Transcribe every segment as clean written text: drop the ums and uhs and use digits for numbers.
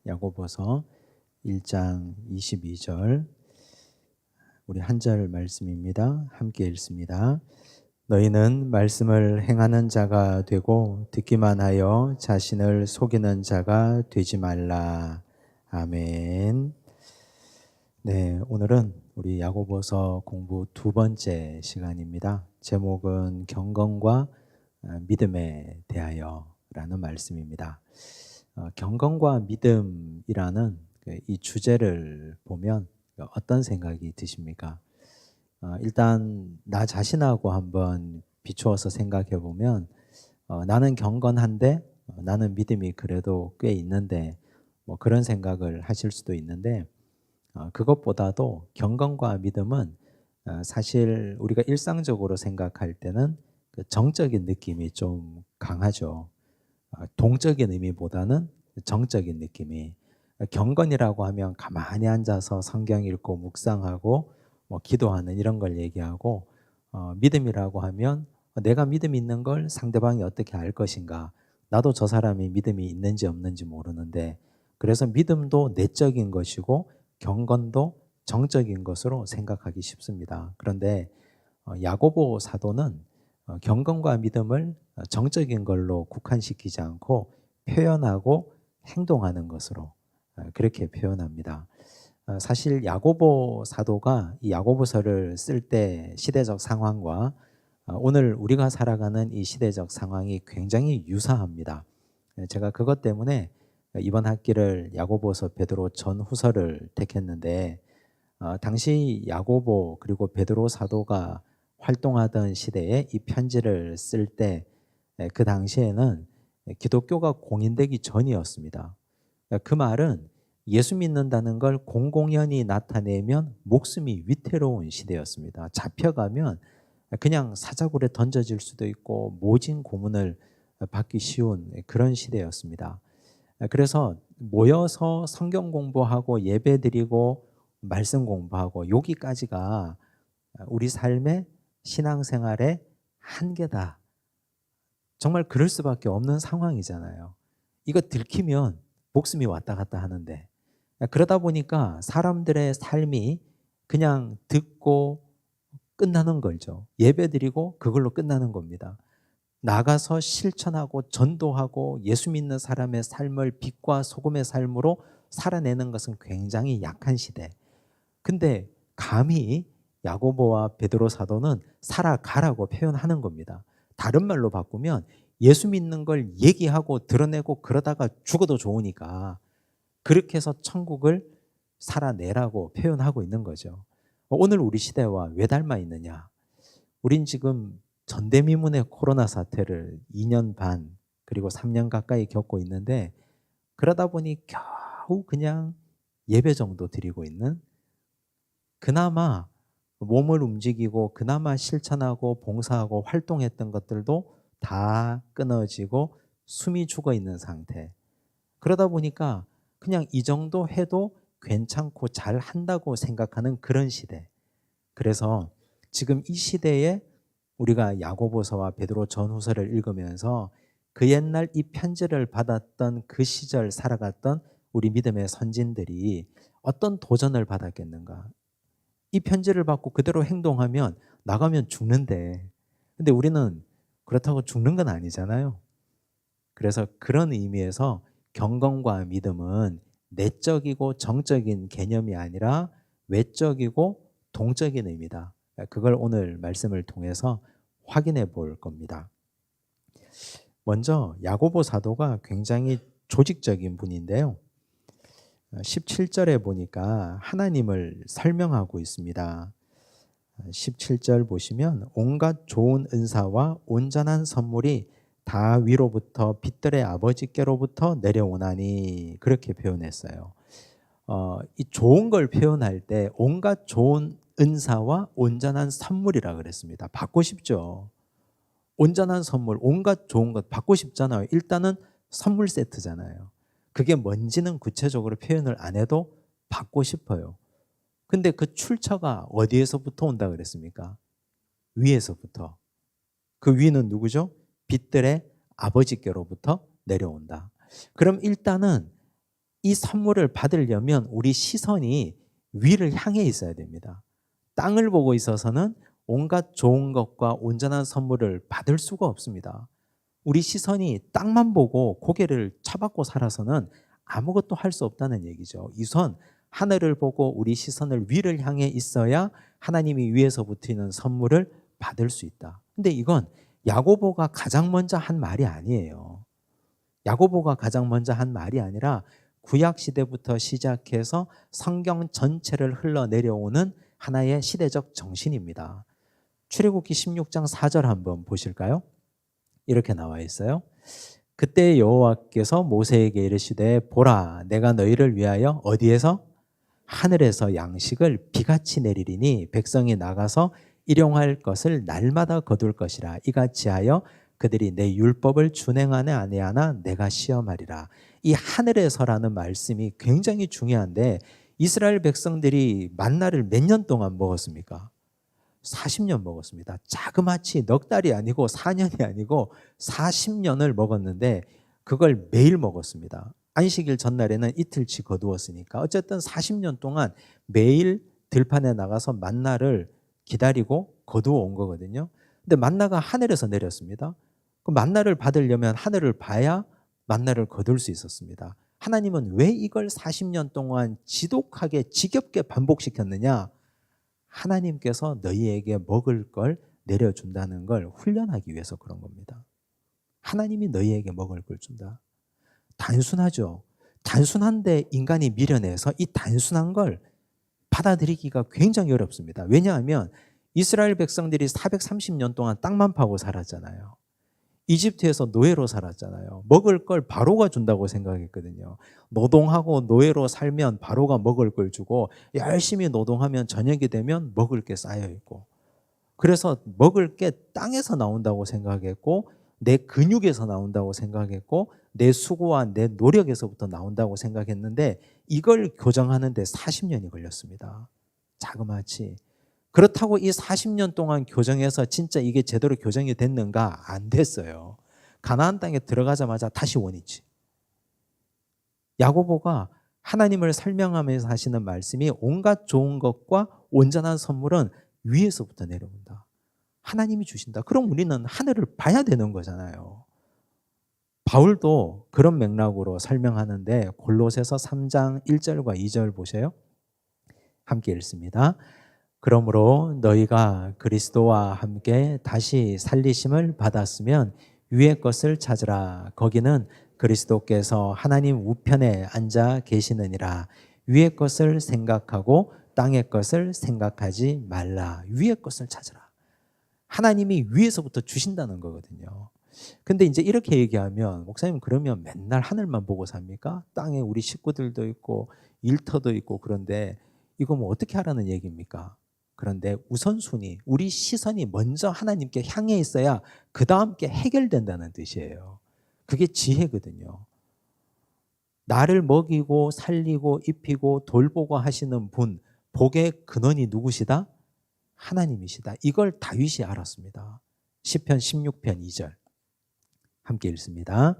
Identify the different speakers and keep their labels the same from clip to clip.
Speaker 1: 야고보서 1장 22절 우리 한 절 말씀입니다. 함께 읽습니다. 너희는 말씀을 행하는 자가 되고 듣기만 하여 자신을 속이는 자가 되지 말라. 아멘. 네, 오늘은 우리 야고보서 공부 두 번째 시간입니다. 제목은 경건과 믿음에 대하여라는 말씀입니다. 경건과 믿음이라는 이 주제를 보면 어떤 생각이 드십니까? 일단 나 자신하고 한번 비추어서 생각해 보면 나는 경건한데 나는 믿음이 그래도 꽤 있는데 뭐 그런 생각을 하실 수도 있는데 그것보다도 경건과 믿음은 사실 우리가 일상적으로 생각할 때는 그 정적인 느낌이 좀 강하죠. 동적인 의미보다는 정적인 느낌이, 경건이라고 하면 가만히 앉아서 성경 읽고 묵상하고 뭐 기도하는 이런 걸 얘기하고, 믿음이라고 하면 내가 믿음이 있는 걸 상대방이 어떻게 알 것인가, 나도 저 사람이 믿음이 있는지 없는지 모르는데, 그래서 믿음도 내적인 것이고 경건도 정적인 것으로 생각하기 쉽습니다. 그런데 야고보 사도는 경건과 믿음을 정적인 걸로 국한시키지 않고 표현하고 행동하는 것으로 그렇게 표현합니다. 사실 야고보 사도가 이 야고보서를 쓸 때 시대적 상황과 오늘 우리가 살아가는 이 시대적 상황이 굉장히 유사합니다. 제가 그것 때문에 이번 학기를 야고보서 베드로 전후서를 택했는데, 당시 야고보 그리고 베드로 사도가 활동하던 시대에 이 편지를 쓸 때 그 당시에는 기독교가 공인되기 전이었습니다. 그 말은 예수 믿는다는 걸 공공연히 나타내면 목숨이 위태로운 시대였습니다. 잡혀가면 그냥 사자굴에 던져질 수도 있고 모진 고문을 받기 쉬운 그런 시대였습니다. 그래서 모여서 성경 공부하고 예배드리고 말씀 공부하고 여기까지가 우리 삶의 신앙생활의 한계다. 정말 그럴 수밖에 없는 상황이잖아요. 이거 들키면 목숨이 왔다 갔다 하는데, 그러다 보니까 사람들의 삶이 그냥 듣고 끝나는 거죠. 예배드리고 그걸로 끝나는 겁니다. 나가서 실천하고 전도하고 예수 믿는 사람의 삶을 빛과 소금의 삶으로 살아내는 것은 굉장히 약한 시대. 근데 감히 야고보와 베드로 사도는 살아가라고 표현하는 겁니다. 다른 말로 바꾸면 예수 믿는 걸 얘기하고 드러내고 그러다가 죽어도 좋으니까 그렇게 해서 천국을 살아내라고 표현하고 있는 거죠. 오늘 우리 시대와 왜 닮아 있느냐? 우린 지금 전대미문의 코로나 사태를 2년 반 그리고 3년 가까이 겪고 있는데, 그러다 보니 겨우 그냥 예배 정도 드리고 있는, 그나마 몸을 움직이고 그나마 실천하고 봉사하고 활동했던 것들도 다 끊어지고 숨이 죽어 있는 상태. 그러다 보니까 그냥 이 정도 해도 괜찮고 잘 한다고 생각하는 그런 시대. 그래서 지금 이 시대에 우리가 야고보서와 베드로 전후서를 읽으면서 그 옛날 이 편지를 받았던 그 시절 살아갔던 우리 믿음의 선진들이 어떤 도전을 받았겠는가. 이 편지를 받고 그대로 행동하면 나가면 죽는데, 근데 우리는 그렇다고 죽는 건 아니잖아요. 그래서 그런 의미에서 경건과 믿음은 내적이고 정적인 개념이 아니라 외적이고 동적인 의미다. 그걸 오늘 말씀을 통해서 확인해 볼 겁니다. 먼저 야고보 사도가 굉장히 조직적인 분인데요. 17절에 보니까 하나님을 설명하고 있습니다. 17절 보시면 온갖 좋은 은사와 온전한 선물이 다 위로부터 빛들의 아버지께로부터 내려오나니, 그렇게 표현했어요. 이 좋은 걸 표현할 때 온갖 좋은 은사와 온전한 선물이라 그랬습니다. 받고 싶죠. 온전한 선물, 온갖 좋은 것 받고 싶잖아요. 일단은 선물 세트잖아요. 그게 뭔지는 구체적으로 표현을 안 해도 받고 싶어요. 근데 그 출처가 어디에서부터 온다 그랬습니까? 위에서부터. 그 위는 누구죠? 빛들의 아버지께로부터 내려온다. 그럼 일단은 이 선물을 받으려면 우리 시선이 위를 향해 있어야 됩니다. 땅을 보고 있어서는 온갖 좋은 것과 온전한 선물을 받을 수가 없습니다. 우리 시선이 땅만 보고 고개를 쳐박고 살아서는 아무것도 할 수 없다는 얘기죠. 우선 하늘을 보고 우리 시선을 위를 향해 있어야 하나님이 위에서부터 있는 선물을 받을 수 있다. 근데 이건 야고보가 가장 먼저 한 말이 아니에요. 야고보가 가장 먼저 한 말이 아니라 구약 시대부터 시작해서 성경 전체를 흘러내려오는 하나의 시대적 정신입니다. 출애굽기 16장 4절 한번 보실까요? 이렇게 나와 있어요. 그때 여호와께서 모세에게 이르시되 보라 내가 너희를 위하여 어디에서? 하늘에서 양식을 비같이 내리리니 백성이 나가서 일용할 것을 날마다 거둘 것이라. 이같이 하여 그들이 내 율법을 준행하나 아니하나 내가 시험하리라. 이 하늘에서라는 말씀이 굉장히 중요한데 이스라엘 백성들이 만나를 몇 년 동안 먹었습니까? 40년 먹었습니다. 자그마치 넉 달이 아니고 4년이 아니고 40년을 먹었는데 그걸 매일 먹었습니다. 안식일 전날에는 이틀치 거두었으니까 어쨌든 40년 동안 매일 들판에 나가서 만나를 기다리고 거두어 온 거거든요. 근데 만나가 하늘에서 내렸습니다. 그 만나를 받으려면 하늘을 봐야 만나를 거둘 수 있었습니다. 하나님은 왜 이걸 40년 동안 지독하게 지겹게 반복시켰느냐? 하나님께서 너희에게 먹을 걸 내려준다는 걸 훈련하기 위해서 그런 겁니다. 하나님이 너희에게 먹을 걸 준다. 단순하죠. 단순한데 인간이 미련해서 이 단순한 걸 받아들이기가 굉장히 어렵습니다. 왜냐하면 이스라엘 백성들이 430년 동안 땅만 파고 살았잖아요. 이집트에서 노예로 살았잖아요. 먹을 걸 바로가 준다고 생각했거든요. 노동하고 노예로 살면 바로가 먹을 걸 주고 열심히 노동하면 저녁이 되면 먹을 게 쌓여 있고 그래서 먹을 게 땅에서 나온다고 생각했고 내 근육에서 나온다고 생각했고 내 수고와 내 노력에서부터 나온다고 생각했는데 이걸 교정하는 데 40년이 걸렸습니다. 자그마치. 그렇다고 이 40년 동안 교정해서 진짜 이게 제대로 교정이 됐는가? 안 됐어요. 가나안 땅에 들어가자마자 다시 원위치. 야고보가 하나님을 설명하면서 하시는 말씀이 온갖 좋은 것과 온전한 선물은 위에서부터 내려온다. 하나님이 주신다. 그럼 우리는 하늘을 봐야 되는 거잖아요. 바울도 그런 맥락으로 설명하는데 골로새서 3장 1절과 2절 보세요. 함께 읽습니다. 그러므로 너희가 그리스도와 함께 다시 살리심을 받았으면 위의 것을 찾으라. 거기는 그리스도께서 하나님 우편에 앉아 계시느니라. 위의 것을 생각하고 땅의 것을 생각하지 말라. 위의 것을 찾으라. 하나님이 위에서부터 주신다는 거거든요. 근데 이제 이렇게 얘기하면 목사님 그러면 맨날 하늘만 보고 삽니까? 땅에 우리 식구들도 있고 일터도 있고 그런데 이거 뭐 어떻게 하라는 얘기입니까? 그런데 우선순위, 우리 시선이 먼저 하나님께 향해 있어야 그 다음 게 해결된다는 뜻이에요. 그게 지혜거든요. 나를 먹이고 살리고 입히고 돌보고 하시는 분, 복의 근원이 누구시다? 하나님이시다. 이걸 다윗이 알았습니다. 시편 16편 2절 함께 읽습니다.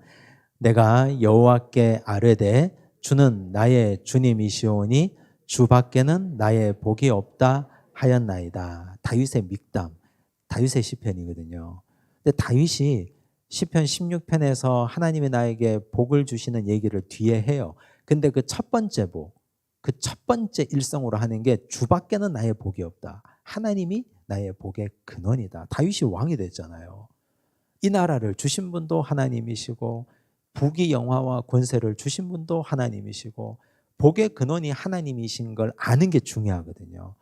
Speaker 1: 내가 여호와께 아뢰되 주는 나의 주님이시오니 주 밖에는 나의 복이 없다 하였나이다. 다윗의 믹담, 다윗의 시편이거든요. 근데 다윗이 시편 16편에서 하나님이 나에게 복을 주시는 얘기를 뒤에 해요. 근데 그 첫 번째 복, 그 첫 번째 일성으로 하는 게 주 밖에는 나의 복이 없다. 하나님이 나의 복의 근원이다. 다윗이 왕이 됐잖아요. 이 나라를 주신 분도 하나님이시고 부귀 영화와 권세를 주신 분도 하나님이시고 복의 근원이 하나님이신 걸 아는 게 중요하거든요.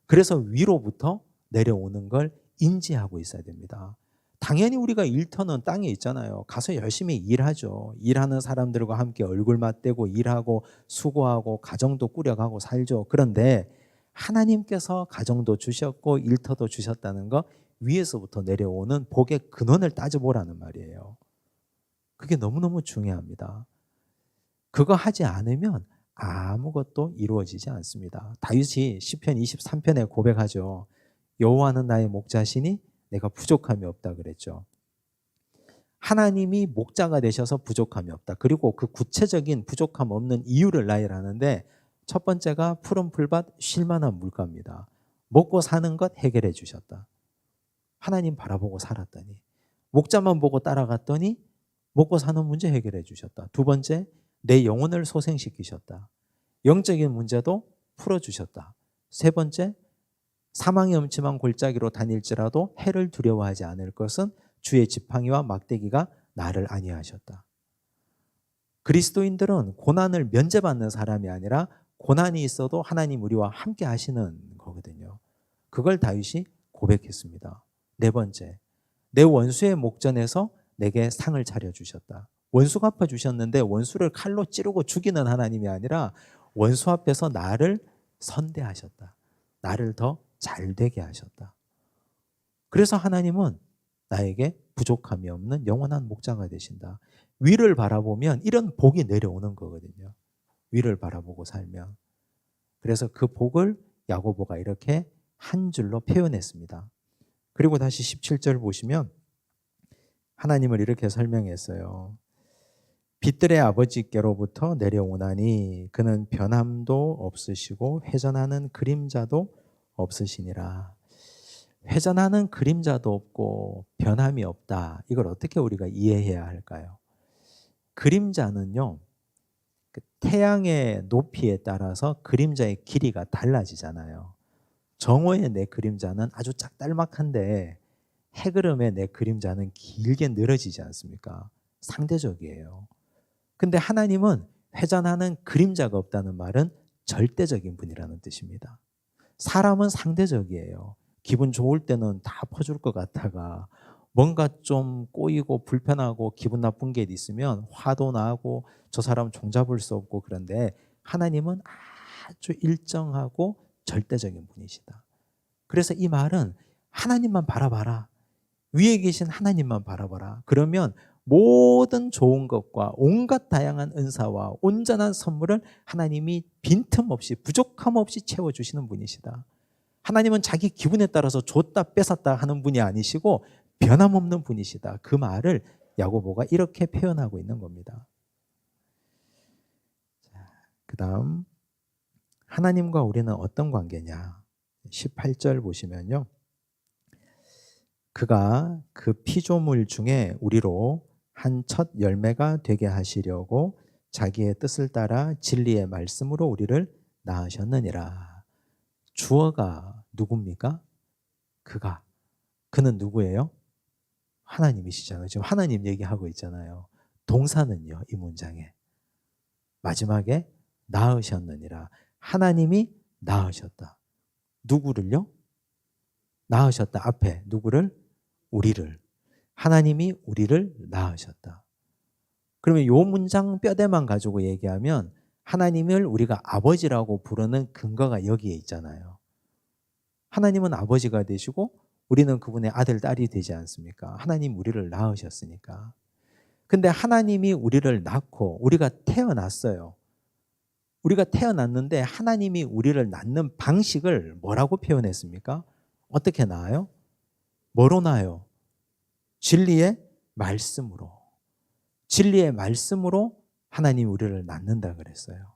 Speaker 1: 그래서 위로부터 내려오는 걸 인지하고 있어야 됩니다. 당연히 우리가 일터는 땅에 있잖아요. 가서 열심히 일하죠. 일하는 사람들과 함께 얼굴 맞대고 일하고 수고하고 가정도 꾸려가고 살죠. 그런데 하나님께서 가정도 주셨고 일터도 주셨다는 거 위에서부터 내려오는 복의 근원을 따져보라는 말이에요. 그게 너무너무 중요합니다. 그거 하지 않으면 아무것도 이루어지지 않습니다. 다윗이 시편 23편에 고백하죠. 여호와는 나의 목자시니 내가 부족함이 없다 그랬죠. 하나님이 목자가 되셔서 부족함이 없다. 그리고 그 구체적인 부족함 없는 이유를 나열하는데 첫 번째가 푸른 풀밭 쉴만한 물가입니다. 먹고 사는 것 해결해 주셨다. 하나님 바라보고 살았더니 목자만 보고 따라갔더니 먹고 사는 문제 해결해 주셨다. 두 번째, 내 영혼을 소생시키셨다. 영적인 문제도 풀어주셨다. 세 번째, 사망의 음침한 골짜기로 다닐지라도 해를 두려워하지 않을 것은 주의 지팡이와 막대기가 나를 안위하셨다. 그리스도인들은 고난을 면제받는 사람이 아니라 고난이 있어도 하나님 우리와 함께 하시는 거거든요. 그걸 다윗이 고백했습니다. 네 번째, 내 원수의 목전에서 내게 상을 차려주셨다. 원수가 아파주셨는데 원수를 칼로 찌르고 죽이는 하나님이 아니라 원수 앞에서 나를 선대하셨다. 나를 더 잘되게 하셨다. 그래서 하나님은 나에게 부족함이 없는 영원한 목자가 되신다. 위를 바라보면 이런 복이 내려오는 거거든요. 위를 바라보고 살면. 그래서 그 복을 야고보가 이렇게 한 줄로 표현했습니다. 그리고 다시 17절 보시면 하나님을 이렇게 설명했어요. 빛들의 아버지께로부터 내려오나니 그는 변함도 없으시고 회전하는 그림자도 없으시니라. 회전하는 그림자도 없고 변함이 없다. 이걸 어떻게 우리가 이해해야 할까요? 그림자는요, 그 태양의 높이에 따라서 그림자의 길이가 달라지잖아요. 정오의 내 그림자는 아주 짝달막한데 해그름의 내 그림자는 길게 늘어지지 않습니까? 상대적이에요. 근데 하나님은 회전하는 그림자가 없다는 말은 절대적인 분이라는 뜻입니다. 사람은 상대적이에요. 기분 좋을 때는 다 퍼줄 것 같다가 뭔가 좀 꼬이고 불편하고 기분 나쁜 게 있으면 화도 나고 저 사람 종잡을 수 없고, 그런데 하나님은 아주 일정하고 절대적인 분이시다. 그래서 이 말은 하나님만 바라봐라. 위에 계신 하나님만 바라봐라. 그러면 모든 좋은 것과 온갖 다양한 은사와 온전한 선물을 하나님이 빈틈없이 부족함 없이 채워주시는 분이시다. 하나님은 자기 기분에 따라서 줬다 뺏었다 하는 분이 아니시고 변함없는 분이시다. 그 말을 야고보가 이렇게 표현하고 있는 겁니다. 그 다음 하나님과 우리는 어떤 관계냐. 18절 보시면요. 그가 그 피조물 중에 우리로 한 첫 열매가 되게 하시려고 자기의 뜻을 따라 진리의 말씀으로 우리를 낳으셨느니라. 주어가 누굽니까? 그가. 그는 누구예요? 하나님이시잖아요. 지금 하나님 얘기하고 있잖아요. 동사는요, 이 문장에 마지막에 낳으셨느니라. 하나님이 낳으셨다. 누구를요? 낳으셨다. 앞에 누구를? 우리를. 하나님이 우리를 낳으셨다. 그러면 이 문장 뼈대만 가지고 얘기하면 하나님을 우리가 아버지라고 부르는 근거가 여기에 있잖아요. 하나님은 아버지가 되시고 우리는 그분의 아들, 딸이 되지 않습니까? 하나님 우리를 낳으셨으니까. 근데 하나님이 우리를 낳고 우리가 태어났어요. 우리가 태어났는데 하나님이 우리를 낳는 방식을 뭐라고 표현했습니까? 어떻게 낳아요? 뭐로 낳아요? 진리의 말씀으로. 진리의 말씀으로 하나님이 우리를 낳는다 그랬어요.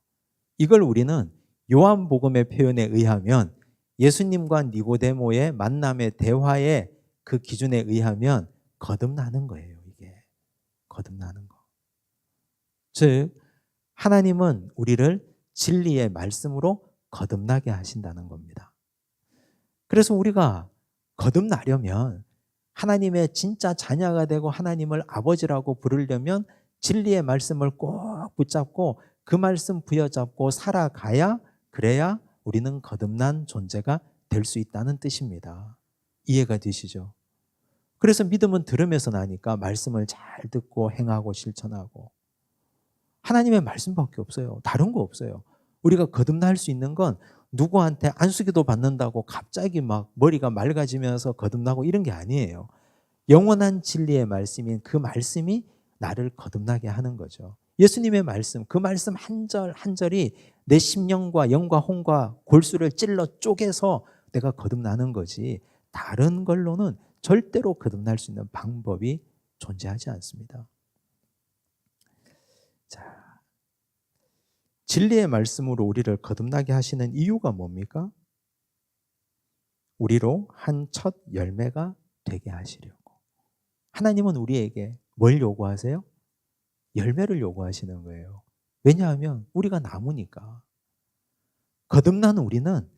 Speaker 1: 이걸 우리는 요한복음의 표현에 의하면 예수님과 니고데모의 만남의 대화의 그 기준에 의하면 거듭나는 거예요. 이게 거듭나는 거. 즉 하나님은 우리를 진리의 말씀으로 거듭나게 하신다는 겁니다. 그래서 우리가 거듭나려면 하나님의 진짜 자녀가 되고 하나님을 아버지라고 부르려면 진리의 말씀을 꼭 붙잡고 그 말씀 부여잡고 살아가야, 그래야 우리는 거듭난 존재가 될 수 있다는 뜻입니다. 이해가 되시죠? 그래서 믿음은 들으면서 나니까 말씀을 잘 듣고 행하고 실천하고, 하나님의 말씀밖에 없어요. 다른 거 없어요. 우리가 거듭날 수 있는 건 누구한테 안수기도 받는다고 갑자기 막 머리가 맑아지면서 거듭나고 이런 게 아니에요. 영원한 진리의 말씀인 그 말씀이 나를 거듭나게 하는 거죠. 예수님의 말씀, 그 말씀 한 절 한 절이 내 심령과 영과 혼과 골수를 찔러 쪼개서 내가 거듭나는 거지, 다른 걸로는 절대로 거듭날 수 있는 방법이 존재하지 않습니다. 자, 진리의 말씀으로 우리를 거듭나게 하시는 이유가 뭡니까? 우리로 한 첫 열매가 되게 하시려고. 하나님은 우리에게 뭘 요구하세요? 열매를 요구하시는 거예요. 왜냐하면 우리가 나무니까. 거듭난 우리는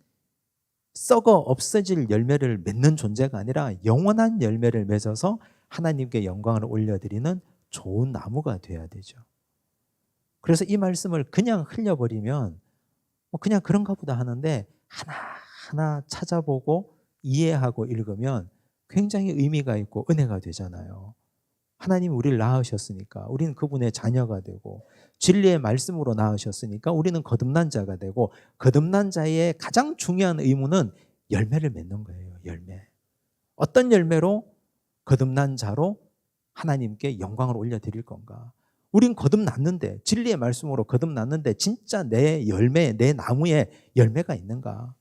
Speaker 1: 썩어 없어질 열매를 맺는 존재가 아니라 영원한 열매를 맺어서 하나님께 영광을 올려드리는 좋은 나무가 되어야 되죠. 그래서 이 말씀을 그냥 흘려버리면 그냥 그런가 보다 하는데 하나하나 찾아보고 이해하고 읽으면 굉장히 의미가 있고 은혜가 되잖아요. 하나님이 우리를 낳으셨으니까 우리는 그분의 자녀가 되고, 진리의 말씀으로 낳으셨으니까 우리는 거듭난 자가 되고, 거듭난 자의 가장 중요한 의무는 열매를 맺는 거예요. 열매. 어떤 열매로? 거듭난 자로 하나님께 영광을 올려드릴 건가? 우린 거듭났는데, 진리의 말씀으로 거듭났는데 진짜 내 열매, 내 나무에 열매가 있는가?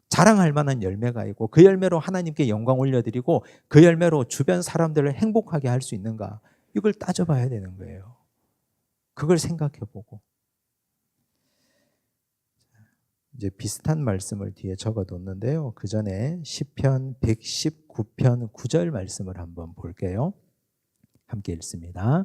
Speaker 1: 자랑할 만한 열매가 있고 그 열매로 하나님께 영광 올려드리고 그 열매로 주변 사람들을 행복하게 할 수 있는가? 이걸 따져봐야 되는 거예요. 그걸 생각해보고. 이제 비슷한 말씀을 뒤에 적어뒀는데요. 그 전에 시편 119편 9절 말씀을 한번 볼게요. 함께 읽습니다.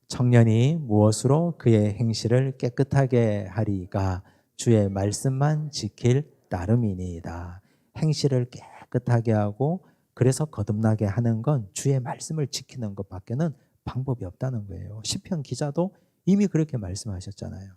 Speaker 1: 청년이 무엇으로 그의 행실을 깨끗하게 하리까? 주의 말씀만 지킬 따름이니이다. 행실을 깨끗하게 하고 그래서 거듭나게 하는 건 주의 말씀을 지키는 것밖에는 방법이 없다는 거예요. 시편 기자도 이미 그렇게 말씀하셨잖아요.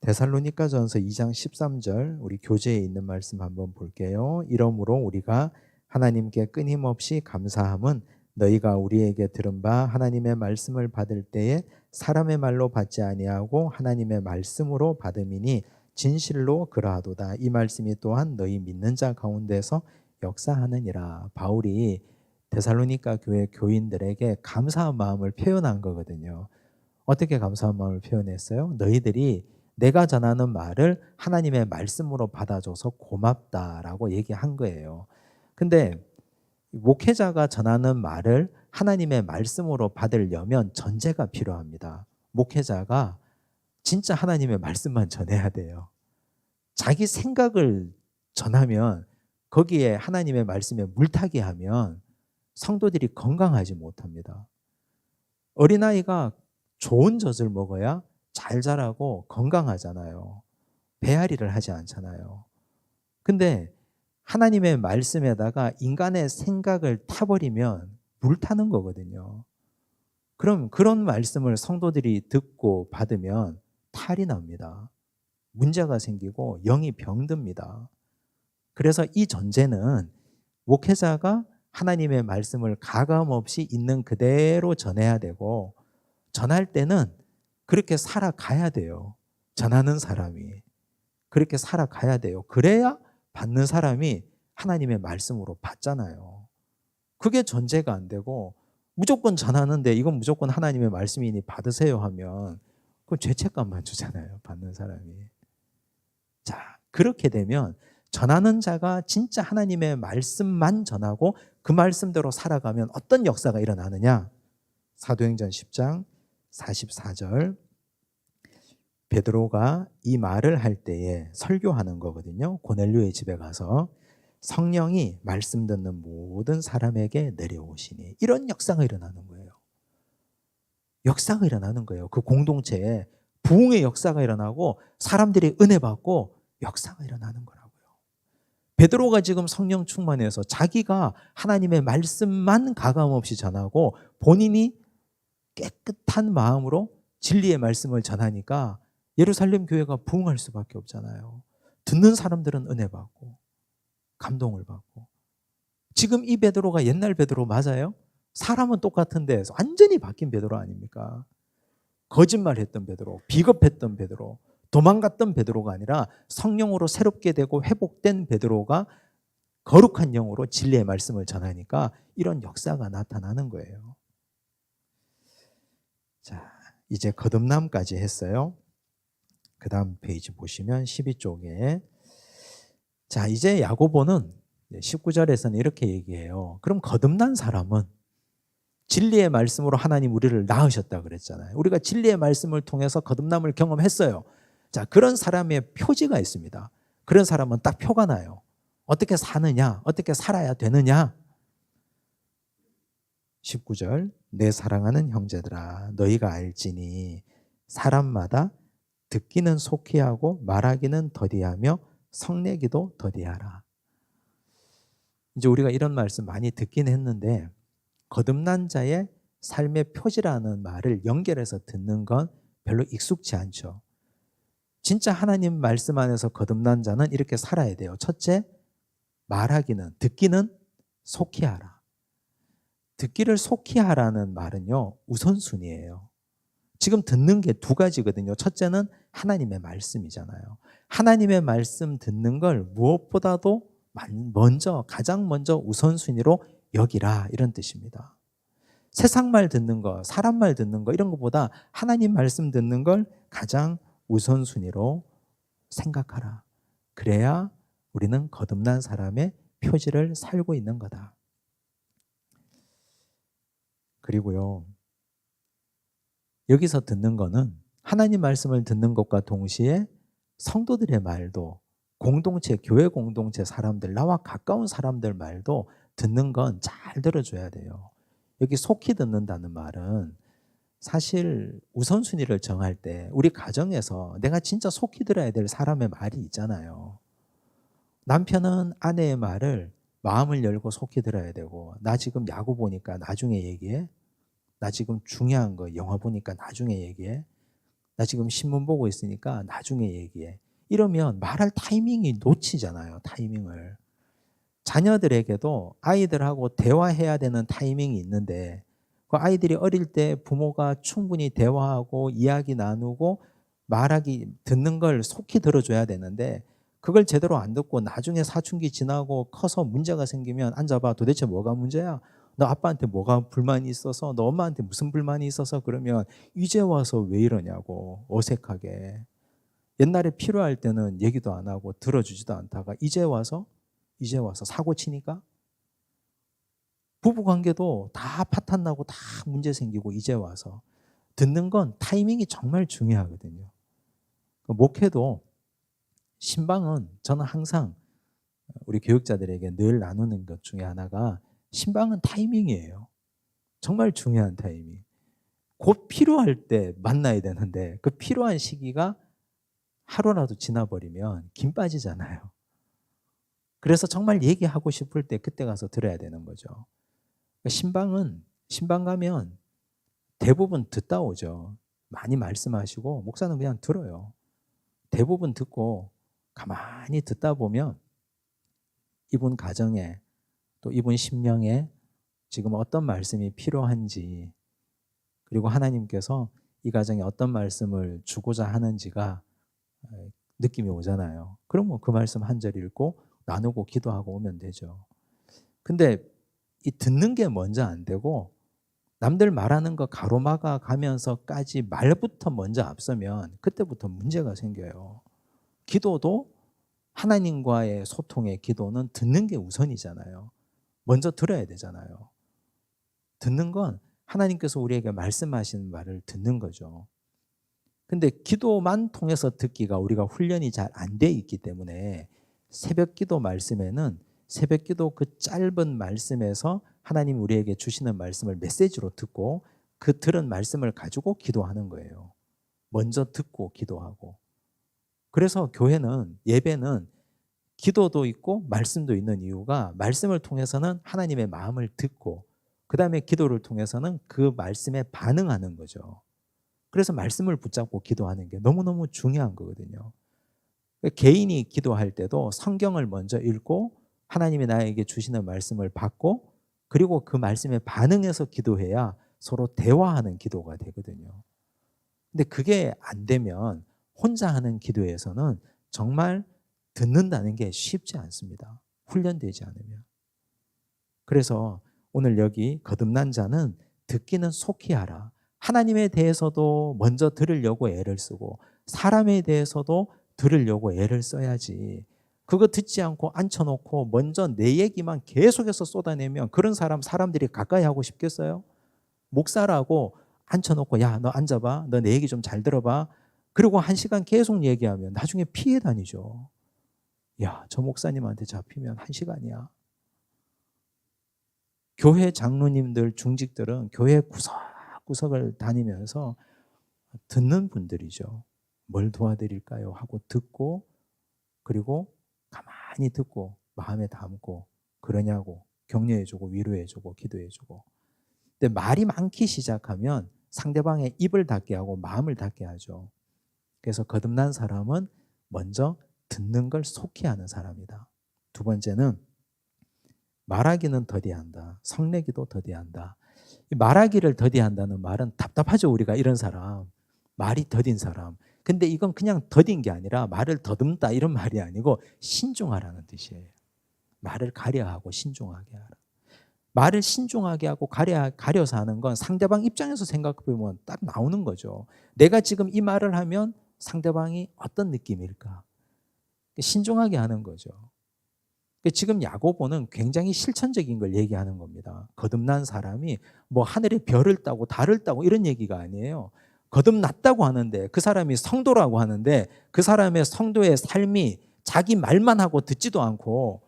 Speaker 1: 데살로니가전서 2장 13절 우리 교재에 있는 말씀 한번 볼게요. 이러므로 우리가 하나님께 끊임없이 감사함은 너희가 우리에게 들은 바 하나님의 말씀을 받을 때에 사람의 말로 받지 아니하고 하나님의 말씀으로 받음이니 진실로 그러하도다. 이 말씀이 또한 너희 믿는 자 가운데서 역사하느니라. 바울이 데살로니가 교회 교인들에게 감사한 마음을 표현한 거거든요. 어떻게 감사한 마음을 표현했어요? 너희들이 내가 전하는 말을 하나님의 말씀으로 받아줘서 고맙다라고 얘기한 거예요. 근데 목회자가 전하는 말을 하나님의 말씀으로 받으려면 전제가 필요합니다. 목회자가 진짜 하나님의 말씀만 전해야 돼요. 자기 생각을 전하면 거기에 하나님의 말씀에 물타기 하면 성도들이 건강하지 못합니다. 어린아이가 좋은 젖을 먹어야 잘 자라고 건강하잖아요. 배앓이를 하지 않잖아요. 근데 하나님의 말씀에다가 인간의 생각을 타버리면 물타는 거거든요. 그럼 그런 말씀을 성도들이 듣고 받으면 탈이 납니다. 문제가 생기고 영이 병듭니다. 그래서 이 전제는 목회자가 하나님의 말씀을 가감없이 있는 그대로 전해야 되고, 전할 때는 그렇게 살아가야 돼요. 전하는 사람이 그렇게 살아가야 돼요. 그래야 받는 사람이 하나님의 말씀으로 받잖아요. 그게 전제가 안 되고 무조건 전하는데 이건 무조건 하나님의 말씀이니 받으세요 하면 그건 죄책감만 주잖아요. 받는 사람이. 자, 그렇게 되면 전하는 자가 진짜 하나님의 말씀만 전하고 그 말씀대로 살아가면 어떤 역사가 일어나느냐? 사도행전 10장 44절 베드로가 이 말을 할 때에 설교하는 거거든요. 고넬료의 집에 가서 성령이 말씀 듣는 모든 사람에게 내려오시니, 이런 역사가 일어나는 거예요. 역사가 일어나는 거예요. 그 공동체에 부흥의 역사가 일어나고 사람들이 은혜 받고 역사가 일어나는 거라고요. 베드로가 지금 성령 충만해서 자기가 하나님의 말씀만 가감없이 전하고 본인이 깨끗한 마음으로 진리의 말씀을 전하니까 예루살렘 교회가 부흥할 수밖에 없잖아요. 듣는 사람들은 은혜 받고 감동을 받고. 지금 이 베드로가 옛날 베드로 맞아요? 사람은 똑같은데 완전히 바뀐 베드로 아닙니까? 거짓말했던 베드로, 비겁했던 베드로, 도망갔던 베드로가 아니라 성령으로 새롭게 되고 회복된 베드로가 거룩한 영으로 진리의 말씀을 전하니까 이런 역사가 나타나는 거예요. 자, 이제 거듭남까지 했어요. 그 다음 페이지 보시면 12쪽에 자, 이제 야고보는 19절에서는 이렇게 얘기해요. 그럼 거듭난 사람은 진리의 말씀으로 하나님 우리를 낳으셨다 그랬잖아요. 우리가 진리의 말씀을 통해서 거듭남을 경험했어요. 자, 그런 사람의 표지가 있습니다. 그런 사람은 딱 표가 나요. 어떻게 사느냐, 어떻게 살아야 되느냐. 19절, 내 사랑하는 형제들아 너희가 알지니 사람마다 듣기는 속히 하고 말하기는 더디하며 성내기도 더디하라. 이제 우리가 이런 말씀 많이 듣긴 했는데 거듭난 자의 삶의 표지라는 말을 연결해서 듣는 건 별로 익숙지 않죠. 진짜 하나님 말씀 안에서 거듭난 자는 이렇게 살아야 돼요. 첫째, 말하기는, 듣기는 속히 하라. 듣기를 속히 하라는 말은요, 우선순위예요. 지금 듣는 게 두 가지거든요. 첫째는 하나님의 말씀이잖아요. 하나님의 말씀 듣는 걸 무엇보다도 가장 먼저 우선순위로 여기라, 이런 뜻입니다. 세상 말 듣는 거, 사람 말 듣는 거 이런 것보다 하나님 말씀 듣는 걸 가장 우선순위로 생각하라. 그래야 우리는 거듭난 사람의 표지를 살고 있는 거다. 그리고요, 여기서 듣는 거는 하나님 말씀을 듣는 것과 동시에 성도들의 말도, 공동체, 교회 공동체 사람들, 나와 가까운 사람들 말도 듣는 건 잘 들어줘야 돼요. 여기 속히 듣는다는 말은 사실 우선순위를 정할 때 우리 가정에서 내가 진짜 속히 들어야 될 사람의 말이 있잖아요. 남편은 아내의 말을 마음을 열고 속히 들어야 되고, 나 지금 야구 보니까 나중에 얘기해. 나 지금 중요한 거 영화 보니까 나중에 얘기해. 나 지금 신문 보고 있으니까 나중에 얘기해. 이러면 말할 타이밍이 놓치잖아요. 타이밍을. 자녀들에게도 아이들하고 대화해야 되는 타이밍이 있는데 그 아이들이 어릴 때 부모가 충분히 대화하고 이야기 나누고 듣는 걸 속히 들어줘야 되는데 그걸 제대로 안 듣고 나중에 사춘기 지나고 커서 문제가 생기면 앉아봐. 도대체 뭐가 문제야? 너 아빠한테 뭐가 불만이 있어서, 너 엄마한테 무슨 불만이 있어서, 그러면 이제 와서 왜 이러냐고 어색하게. 옛날에 필요할 때는 얘기도 안 하고 들어주지도 않다가 이제 와서 사고 치니까 부부관계도 다 파탄나고 다 문제 생기고 이제 와서. 듣는 건 타이밍이 정말 중요하거든요. 목회도 신방은 저는 항상 우리 교육자들에게 늘 나누는 것 중에 하나가 신방은 타이밍이에요. 정말 중요한 타이밍. 곧 필요할 때 만나야 되는데 그 필요한 시기가 하루라도 지나버리면 김 빠지잖아요. 그래서 정말 얘기하고 싶을 때 그때 가서 들어야 되는 거죠. 신방 가면 대부분 듣다 오죠. 많이 말씀하시고 목사는 그냥 들어요. 대부분 듣고 가만히 듣다 보면 이분 가정에 또 이분 심령에 지금 어떤 말씀이 필요한지, 그리고 하나님께서 이 가정에 어떤 말씀을 주고자 하는지가 느낌이 오잖아요. 그러면 그 말씀 한 절 읽고 나누고 기도하고 오면 되죠. 근데 이 듣는 게 먼저 안 되고 남들 말하는 거 가로막아 가면서까지 말부터 먼저 앞서면 그때부터 문제가 생겨요. 기도도 하나님과의 소통의 기도는 듣는 게 우선이잖아요. 먼저 들어야 되잖아요. 듣는 건 하나님께서 우리에게 말씀하시는 말을 듣는 거죠. 근데 기도만 통해서 듣기가 우리가 훈련이 잘 안 돼 있기 때문에 새벽 기도 말씀에는 새벽 기도 그 짧은 말씀에서 하나님 우리에게 주시는 말씀을 메시지로 듣고 그 들은 말씀을 가지고 기도하는 거예요. 먼저 듣고 기도하고. 그래서 교회는, 예배는 기도도 있고 말씀도 있는 이유가 말씀을 통해서는 하나님의 마음을 듣고 그 다음에 기도를 통해서는 그 말씀에 반응하는 거죠. 그래서 말씀을 붙잡고 기도하는 게 너무너무 중요한 거거든요. 개인이 기도할 때도 성경을 먼저 읽고 하나님이 나에게 주시는 말씀을 받고 그리고 그 말씀에 반응해서 기도해야 서로 대화하는 기도가 되거든요. 근데 그게 안 되면 혼자 하는 기도에서는 정말 듣는다는 게 쉽지 않습니다. 훈련되지 않으면. 그래서 오늘 여기 거듭난 자는 듣기는 속히 하라. 하나님에 대해서도 먼저 들으려고 애를 쓰고 사람에 대해서도 들으려고 애를 써야지. 그거 듣지 않고 앉혀놓고 먼저 내 얘기만 계속해서 쏟아내면 그런 사람들이 가까이 하고 싶겠어요? 목사라고 앉혀놓고 야, 너 앉아봐. 너 내 얘기 좀 잘 들어봐. 그리고 1시간 계속 얘기하면 나중에 피해 다니죠. 야, 저 목사님한테 잡히면 1시간이야. 교회 장로님들, 중직들은 교회 구석구석을 다니면서 듣는 분들이죠. 뭘 도와드릴까요? 하고 듣고, 그리고 가만히 듣고 마음에 담고 그러냐고 격려해주고 위로해주고 기도해주고. 근데 말이 많기 시작하면 상대방의 입을 닫게 하고 마음을 닫게 하죠. 그래서 거듭난 사람은 먼저 듣는 걸 속히 하는 사람이다. 두 번째는 말하기는 더디한다. 성내기도 더디한다. 말하기를 더디한다는 말은 답답하죠. 우리가 이런 사람, 말이 더딘 사람. 근데 이건 그냥 더딘 게 아니라 말을 더듬다 이런 말이 아니고 신중하라는 뜻이에요. 말을 가려하고 신중하게 하라. 말을 신중하게 하고 가려서 하는 건 상대방 입장에서 생각해보면 딱 나오는 거죠. 내가 지금 이 말을 하면 상대방이 어떤 느낌일까? 신중하게 하는 거죠. 지금 야고보는 굉장히 실천적인 걸 얘기하는 겁니다. 거듭난 사람이 뭐 하늘에 별을 따고 달을 따고 이런 얘기가 아니에요. 거듭났다고 하는데 그 사람이 성도라고 하는데 그 사람의 성도의 삶이 자기 말만 하고 듣지도 않고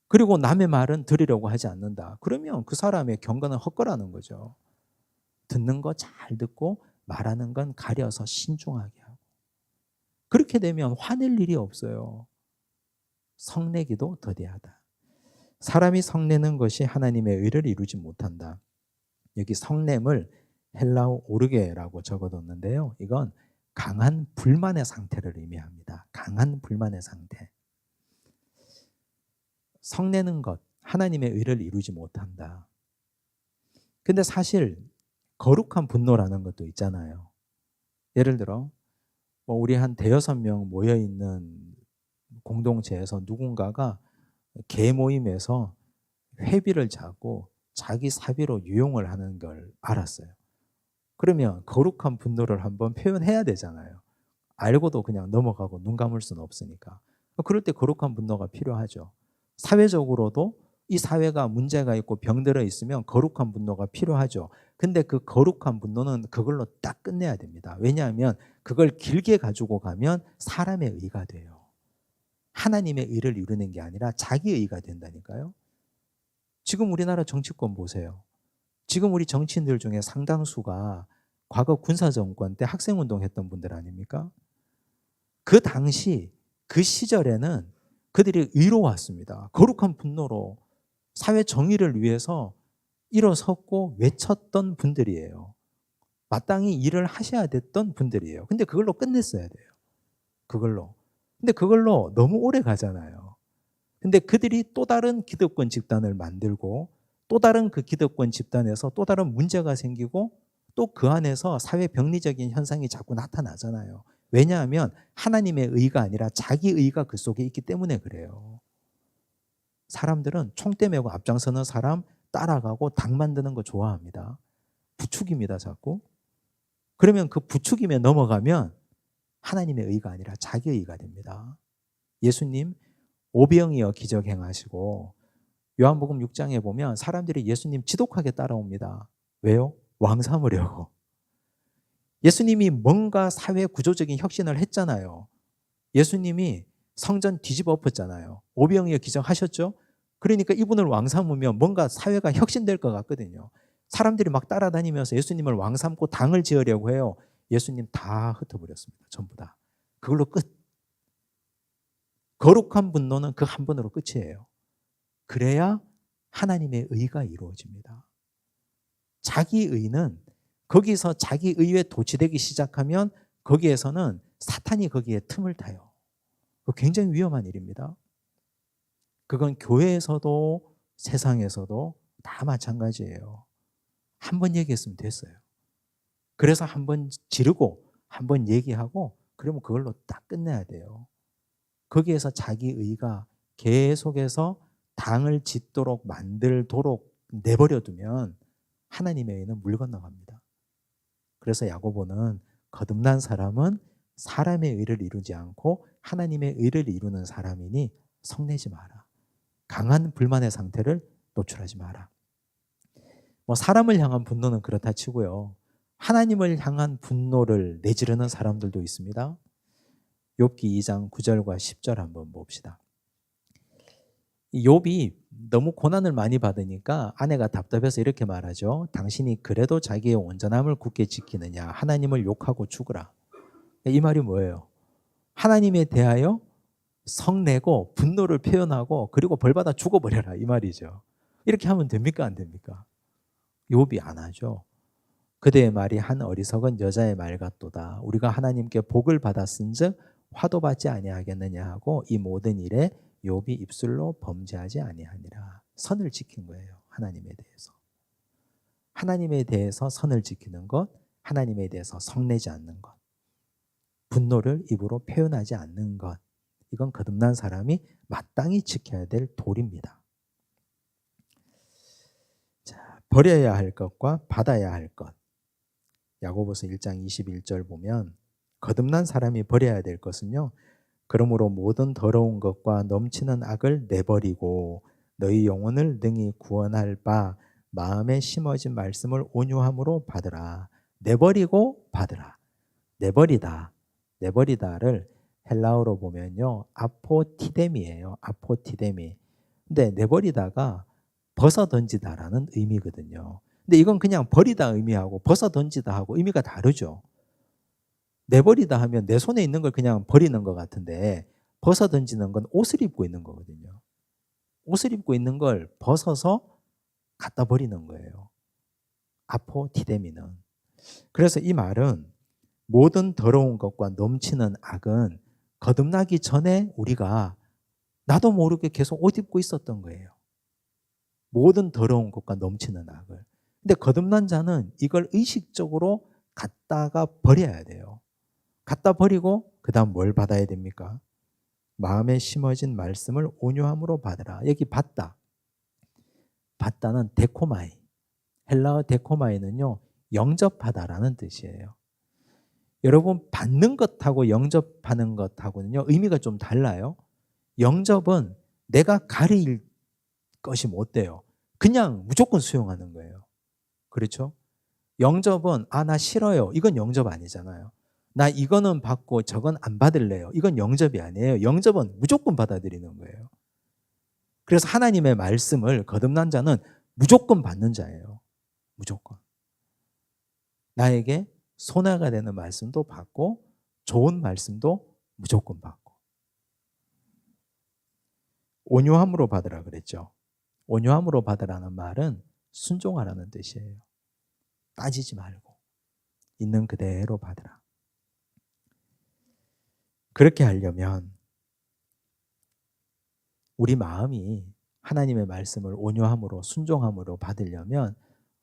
Speaker 1: 그리고 남의 말은 들으려고 하지 않는다. 그러면 그 사람의 경건은 헛거라는 거죠. 듣는 거 잘 듣고 말하는 건 가려서 신중하게 하고. 그렇게 되면 화낼 일이 없어요. 성내기도 더디하다. 사람이 성내는 것이 하나님의 의를 이루지 못한다. 여기 성냄을 헬라어 오르게라고 적어뒀는데요. 이건 강한 불만의 상태를 의미합니다. 강한 불만의 상태. 성내는 것, 하나님의 의를 이루지 못한다. 근데 사실 거룩한 분노라는 것도 있잖아요. 예를 들어 뭐 우리 한 대여섯 명 모여있는 공동체에서 누군가가 개모임에서 회비를 잡고 자기 사비로 유용을 하는 걸 알았어요. 그러면 거룩한 분노를 한번 표현해야 되잖아요. 알고도 그냥 넘어가고 눈 감을 수는 없으니까. 그럴 때 거룩한 분노가 필요하죠. 사회적으로도 이 사회가 문제가 있고 병들어 있으면 거룩한 분노가 필요하죠. 근데 그 거룩한 분노는 그걸로 딱 끝내야 됩니다. 왜냐하면 그걸 길게 가지고 가면 사람의 의가 돼요. 하나님의 의를 이루는 게 아니라 자기 의가 된다니까요. 지금 우리나라 정치권 보세요. 지금 우리 정치인들 중에 상당수가 과거 군사정권 때 학생운동 했던 분들 아닙니까? 그 당시 그 시절에는 그들이 의로웠습니다. 거룩한 분노로 사회 정의를 위해서 일어섰고 외쳤던 분들이에요. 마땅히 일을 하셔야 됐던 분들이에요. 근데 그걸로 끝냈어야 돼요. 그걸로. 근데 그걸로 너무 오래 가잖아요. 근데 그들이 또 다른 기득권 집단을 만들고 또 다른 그 기득권 집단에서 또 다른 문제가 생기고 또 그 안에서 사회 병리적인 현상이 자꾸 나타나잖아요. 왜냐하면 하나님의 의가 아니라 자기 의가 그 속에 있기 때문에 그래요. 사람들은 총대 메고 앞장서는 사람 따라가고 당 만드는 거 좋아합니다. 부추깁니다, 자꾸. 그러면 그 부추김에 넘어가면 하나님의 의가 아니라 자기 의가 됩니다. 예수님 오병이어 기적 행하시고 요한복음 6장에 보면 사람들이 예수님 지독하게 따라옵니다. 왜요? 왕 삼으려고. 예수님이 뭔가 사회 구조적인 혁신을 했잖아요. 예수님이 성전 뒤집어 엎었잖아요. 오병이어 기적 하셨죠? 그러니까 이분을 왕 삼으면 뭔가 사회가 혁신될 것 같거든요. 사람들이 막 따라다니면서 예수님을 왕 삼고 당을 지으려고 해요. 예수님 다 흩어버렸습니다. 전부 다. 그걸로 끝. 거룩한 분노는 그 한 번으로 끝이에요. 그래야 하나님의 의가 이루어집니다. 자기 의는 거기서 자기 의에 도취되기 시작하면 거기에서는 사탄이 거기에 틈을 타요. 굉장히 위험한 일입니다. 그건 교회에서도 세상에서도 다 마찬가지예요. 한 번 얘기했으면 됐어요. 그래서 한 번 지르고 한 번 얘기하고 그러면 그걸로 딱 끝내야 돼요. 거기에서 자기 의가 계속해서 당을 짓도록 만들도록 내버려 두면 하나님의 의는 물 건너갑니다. 그래서 야고보는 거듭난 사람은 사람의 의를 이루지 않고 하나님의 의를 이루는 사람이니 성내지 마라. 강한 불만의 상태를 노출하지 마라. 뭐 사람을 향한 분노는 그렇다 치고요. 하나님을 향한 분노를 내지르는 사람들도 있습니다. 욥기 2장 9절과 10절 한번 봅시다. 욥이 너무 고난을 많이 받으니까 아내가 답답해서 이렇게 말하죠. 당신이 그래도 자기의 온전함을 굳게 지키느냐? 하나님을 욕하고 죽으라. 이 말이 뭐예요? 하나님에 대하여 성내고 분노를 표현하고 그리고 벌받아 죽어버려라 이 말이죠. 이렇게 하면 됩니까? 안 됩니까? 욥이 안 하죠. 그대의 말이 한 어리석은 여자의 말 같도다. 우리가 하나님께 복을 받았은즉 화도 받지 아니하겠느냐 하고 이 모든 일에 욥이 입술로 범죄하지 아니하니라. 선을 지킨 거예요. 하나님에 대해서. 하나님에 대해서 선을 지키는 것, 하나님에 대해서 성내지 않는 것, 분노를 입으로 표현하지 않는 것, 이건 거듭난 사람이 마땅히 지켜야 될 도리입니다. 자, 버려야 할 것과 받아야 할 것. 야고보서 1장 21절 보면 거듭난 사람이 버려야 될 것은요. 그러므로 모든 더러운 것과 넘치는 악을 내버리고 너희 영혼을 능히 구원할 바 마음에 심어진 말씀을 온유함으로 받으라. 내버리고 받으라. 내버리다. 내버리다를 헬라어로 보면요. 아포티데미예요. 아포티데미. 근데 내버리다가 벗어 던지다라는 의미거든요. 근데 이건 그냥 버리다 의미하고 벗어 던지다 하고 의미가 다르죠. 내버리다 하면 내 손에 있는 걸 그냥 버리는 것 같은데 벗어 던지는 건 옷을 입고 있는 거거든요. 옷을 입고 있는 걸 벗어서 갖다 버리는 거예요. 아포티데미는. 그래서 이 말은 모든 더러운 것과 넘치는 악은 거듭나기 전에 우리가 나도 모르게 계속 옷 입고 있었던 거예요. 모든 더러운 것과 넘치는 악을. 근데 거듭난 자는 이걸 의식적으로 갖다가 버려야 돼요. 갖다 버리고 그 다음 뭘 받아야 됩니까? 마음에 심어진 말씀을 온유함으로 받으라. 여기 받다. 받다는 데코마이. 헬라어 데코마이는요. 영접하다라는 뜻이에요. 여러분 받는 것하고 영접하는 것하고는요. 의미가 좀 달라요. 영접은 내가 가릴 것이 못 돼요. 그냥 무조건 수용하는 거예요. 그렇죠? 영접은 나 싫어요. 이건 영접 아니잖아요. 나 이거는 받고 저건 안 받을래요. 이건 영접이 아니에요. 영접은 무조건 받아들이는 거예요. 그래서 하나님의 말씀을 거듭난 자는 무조건 받는 자예요. 무조건. 나에게 손해가 되는 말씀도 받고 좋은 말씀도 무조건 받고. 온유함으로 받으라 그랬죠. 온유함으로 받으라는 말은 순종하라는 뜻이에요. 따지지 말고 있는 그대로 받으라. 그렇게 하려면 우리 마음이 하나님의 말씀을 온유함으로 순종함으로 받으려면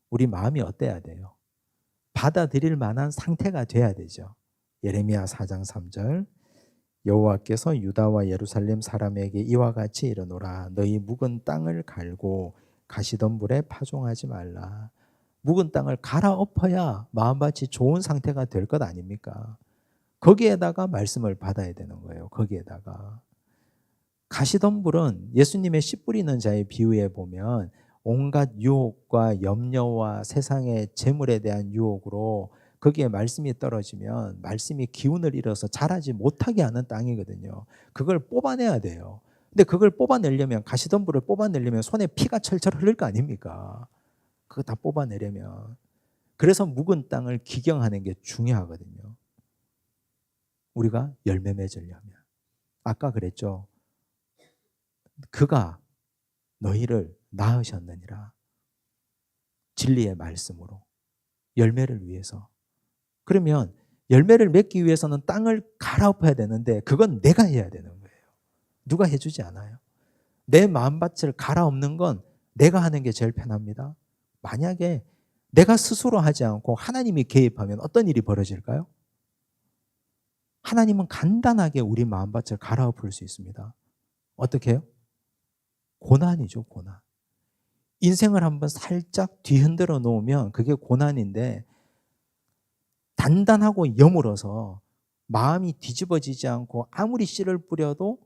Speaker 1: 우리 마음이 어때야 돼요? 받아들일 만한 상태가 돼야 되죠. 예레미야 4장 3절 여호와께서 유다와 예루살렘 사람에게 이와 같이 이르노라. 너희 묵은 땅을 갈고 가시덤불에 파종하지 말라. 묵은 땅을 갈아엎어야 마음밭이 좋은 상태가 될 것 아닙니까? 거기에다가 말씀을 받아야 되는 거예요. 거기에다가. 가시덤불은 예수님의 씨 뿌리는 자의 비유에 보면 온갖 유혹과 염려와 세상의 재물에 대한 유혹으로 거기에 말씀이 떨어지면 말씀이 기운을 잃어서 자라지 못하게 하는 땅이거든요. 그걸 뽑아내야 돼요. 근데 그걸 뽑아내려면 가시덤불을 뽑아내려면 손에 피가 철철 흐를 거 아닙니까? 그거 다 뽑아내려면. 그래서 묵은 땅을 기경하는 게 중요하거든요. 우리가 열매 맺으려면. 아까 그랬죠. 그가 너희를 낳으셨느니라. 진리의 말씀으로. 열매를 위해서. 그러면 열매를 맺기 위해서는 땅을 갈아엎어야 되는데 그건 내가 해야 되는 거예요. 누가 해주지 않아요. 내 마음밭을 갈아엎는 건 내가 하는 게 제일 편합니다. 만약에 내가 스스로 하지 않고 하나님이 개입하면 어떤 일이 벌어질까요? 하나님은 간단하게 우리 마음밭을 갈아엎을 수 있습니다. 어떻게 해요? 고난이죠, 고난. 인생을 한번 살짝 뒤흔들어 놓으면 그게 고난인데 단단하고 여물어서 마음이 뒤집어지지 않고 아무리 씨를 뿌려도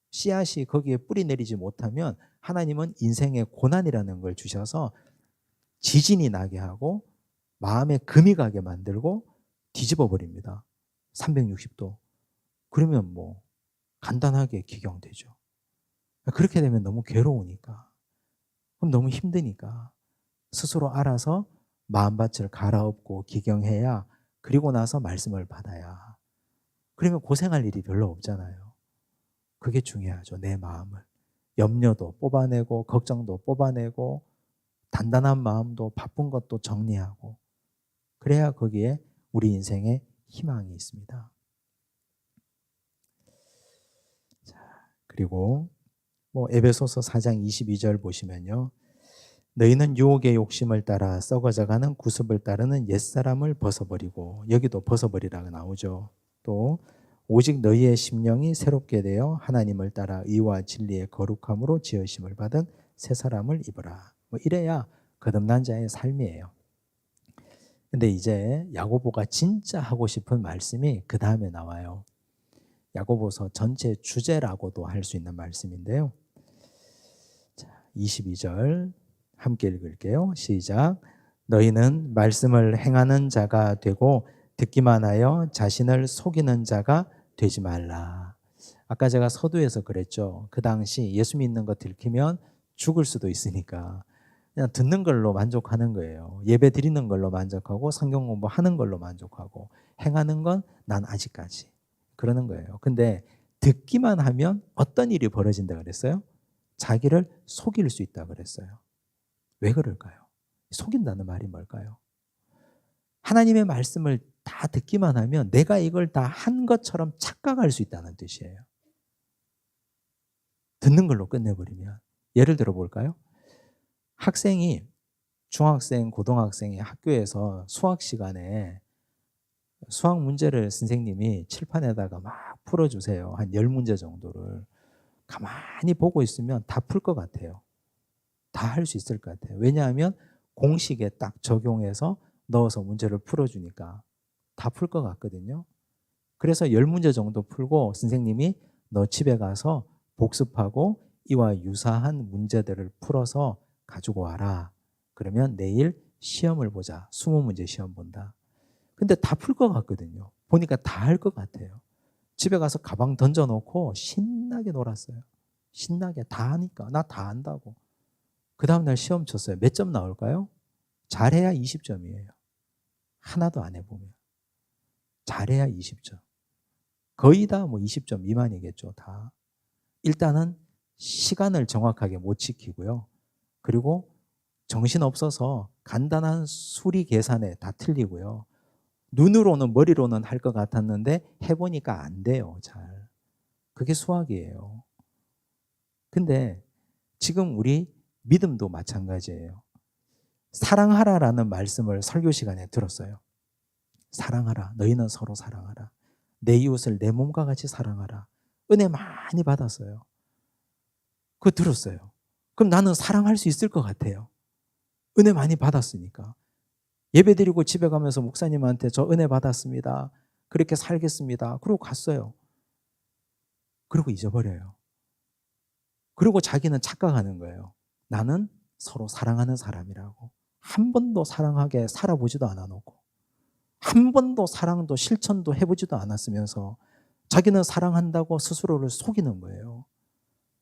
Speaker 1: 씨앗이 거기에 뿌리 내리지 못하면 하나님은 인생의 고난이라는 걸 주셔서 지진이 나게 하고 마음에 금이 가게 만들고 뒤집어 버립니다. 360도. 그러면 뭐 간단하게 기경되죠. 그렇게 되면 너무 괴로우니까, 그럼 너무 힘드니까 스스로 알아서 마음밭을 갈아엎고 기경해야, 그리고 나서 말씀을 받아야. 그러면 고생할 일이 별로 없잖아요. 그게 중요하죠. 내 마음을. 염려도 뽑아내고 걱정도 뽑아내고 단단한 마음도 바쁜 것도 정리하고, 그래야 거기에 우리 인생에 희망이 있습니다. 자, 그리고 에베소서 4장 22절 보시면요. 너희는 유혹의 욕심을 따라 썩어져가는 구습을 따르는 옛사람을 벗어버리고, 여기도 벗어버리라고 나오죠. 또 오직 너희의 심령이 새롭게 되어 하나님을 따라 의와 진리의 거룩함으로 지으심을 받은 새 사람을 입어라. 이래야 거듭난 자의 삶이에요. 근데 이제 야고보가 진짜 하고 싶은 말씀이 그 다음에 나와요. 야고보서 전체 주제라고도 할 수 있는 말씀인데요. 자, 22절 함께 읽을게요. 시작. 너희는 말씀을 행하는 자가 되고 듣기만 하여 자신을 속이는 자가 되지 말라. 아까 제가 서두에서 그랬죠. 그 당시 예수 믿는 거 들키면 죽을 수도 있으니까 그냥 듣는 걸로 만족하는 거예요. 예배 드리는 걸로 만족하고 성경 공부하는 걸로 만족하고 행하는 건 난 아직까지 그러는 거예요. 근데 듣기만 하면 어떤 일이 벌어진다 그랬어요? 자기를 속일 수 있다 그랬어요. 왜 그럴까요? 속인다는 말이 뭘까요? 하나님의 말씀을 다 듣기만 하면 내가 이걸 다 한 것처럼 착각할 수 있다는 뜻이에요. 듣는 걸로 끝내버리면. 예를 들어 볼까요? 학생이, 중학생, 고등학생이 학교에서 수학 시간에 수학 문제를 선생님이 칠판에다가 막 풀어주세요. 한 10문제 정도를. 가만히 보고 있으면 다 풀 것 같아요. 다 할 수 있을 것 같아요. 왜냐하면 공식에 딱 적용해서 넣어서 문제를 풀어주니까 다 풀 것 같거든요. 그래서 10문제 정도 풀고 선생님이 너 집에 가서 복습하고 이와 유사한 문제들을 풀어서 가지고 와라. 그러면 내일 시험을 보자. 20문제 시험 본다. 근데 다 풀 것 같거든요. 보니까 다 할 것 같아요. 집에 가서 가방 던져놓고 신나게 놀았어요. 신나게 다 하니까. 나 다 안다고. 그 다음날 시험 쳤어요. 몇 점 나올까요? 잘해야 20점이에요. 하나도 안 해보면. 잘해야 20점. 거의 다 20점 미만이겠죠. 다. 일단은 시간을 정확하게 못 지키고요. 그리고 정신없어서 간단한 수리 계산에 다 틀리고요. 눈으로는 머리로는 할 것 같았는데 해보니까 안 돼요. 잘. 그게 수학이에요. 근데 지금 우리 믿음도 마찬가지예요. 사랑하라라는 말씀을 설교 시간에 들었어요. 사랑하라. 너희는 서로 사랑하라. 내 이웃을 내 몸과 같이 사랑하라. 은혜 많이 받았어요. 그거 들었어요. 그럼 나는 사랑할 수 있을 것 같아요. 은혜 많이 받았으니까. 예배드리고 집에 가면서 목사님한테 저 은혜 받았습니다. 그렇게 살겠습니다. 그러고 갔어요. 그리고 잊어버려요. 그리고 자기는 착각하는 거예요. 나는 서로 사랑하는 사람이라고. 한 번도 사랑하게 살아보지도 않아놓고 한 번도 사랑도 실천도 해보지도 않았으면서 자기는 사랑한다고 스스로를 속이는 거예요.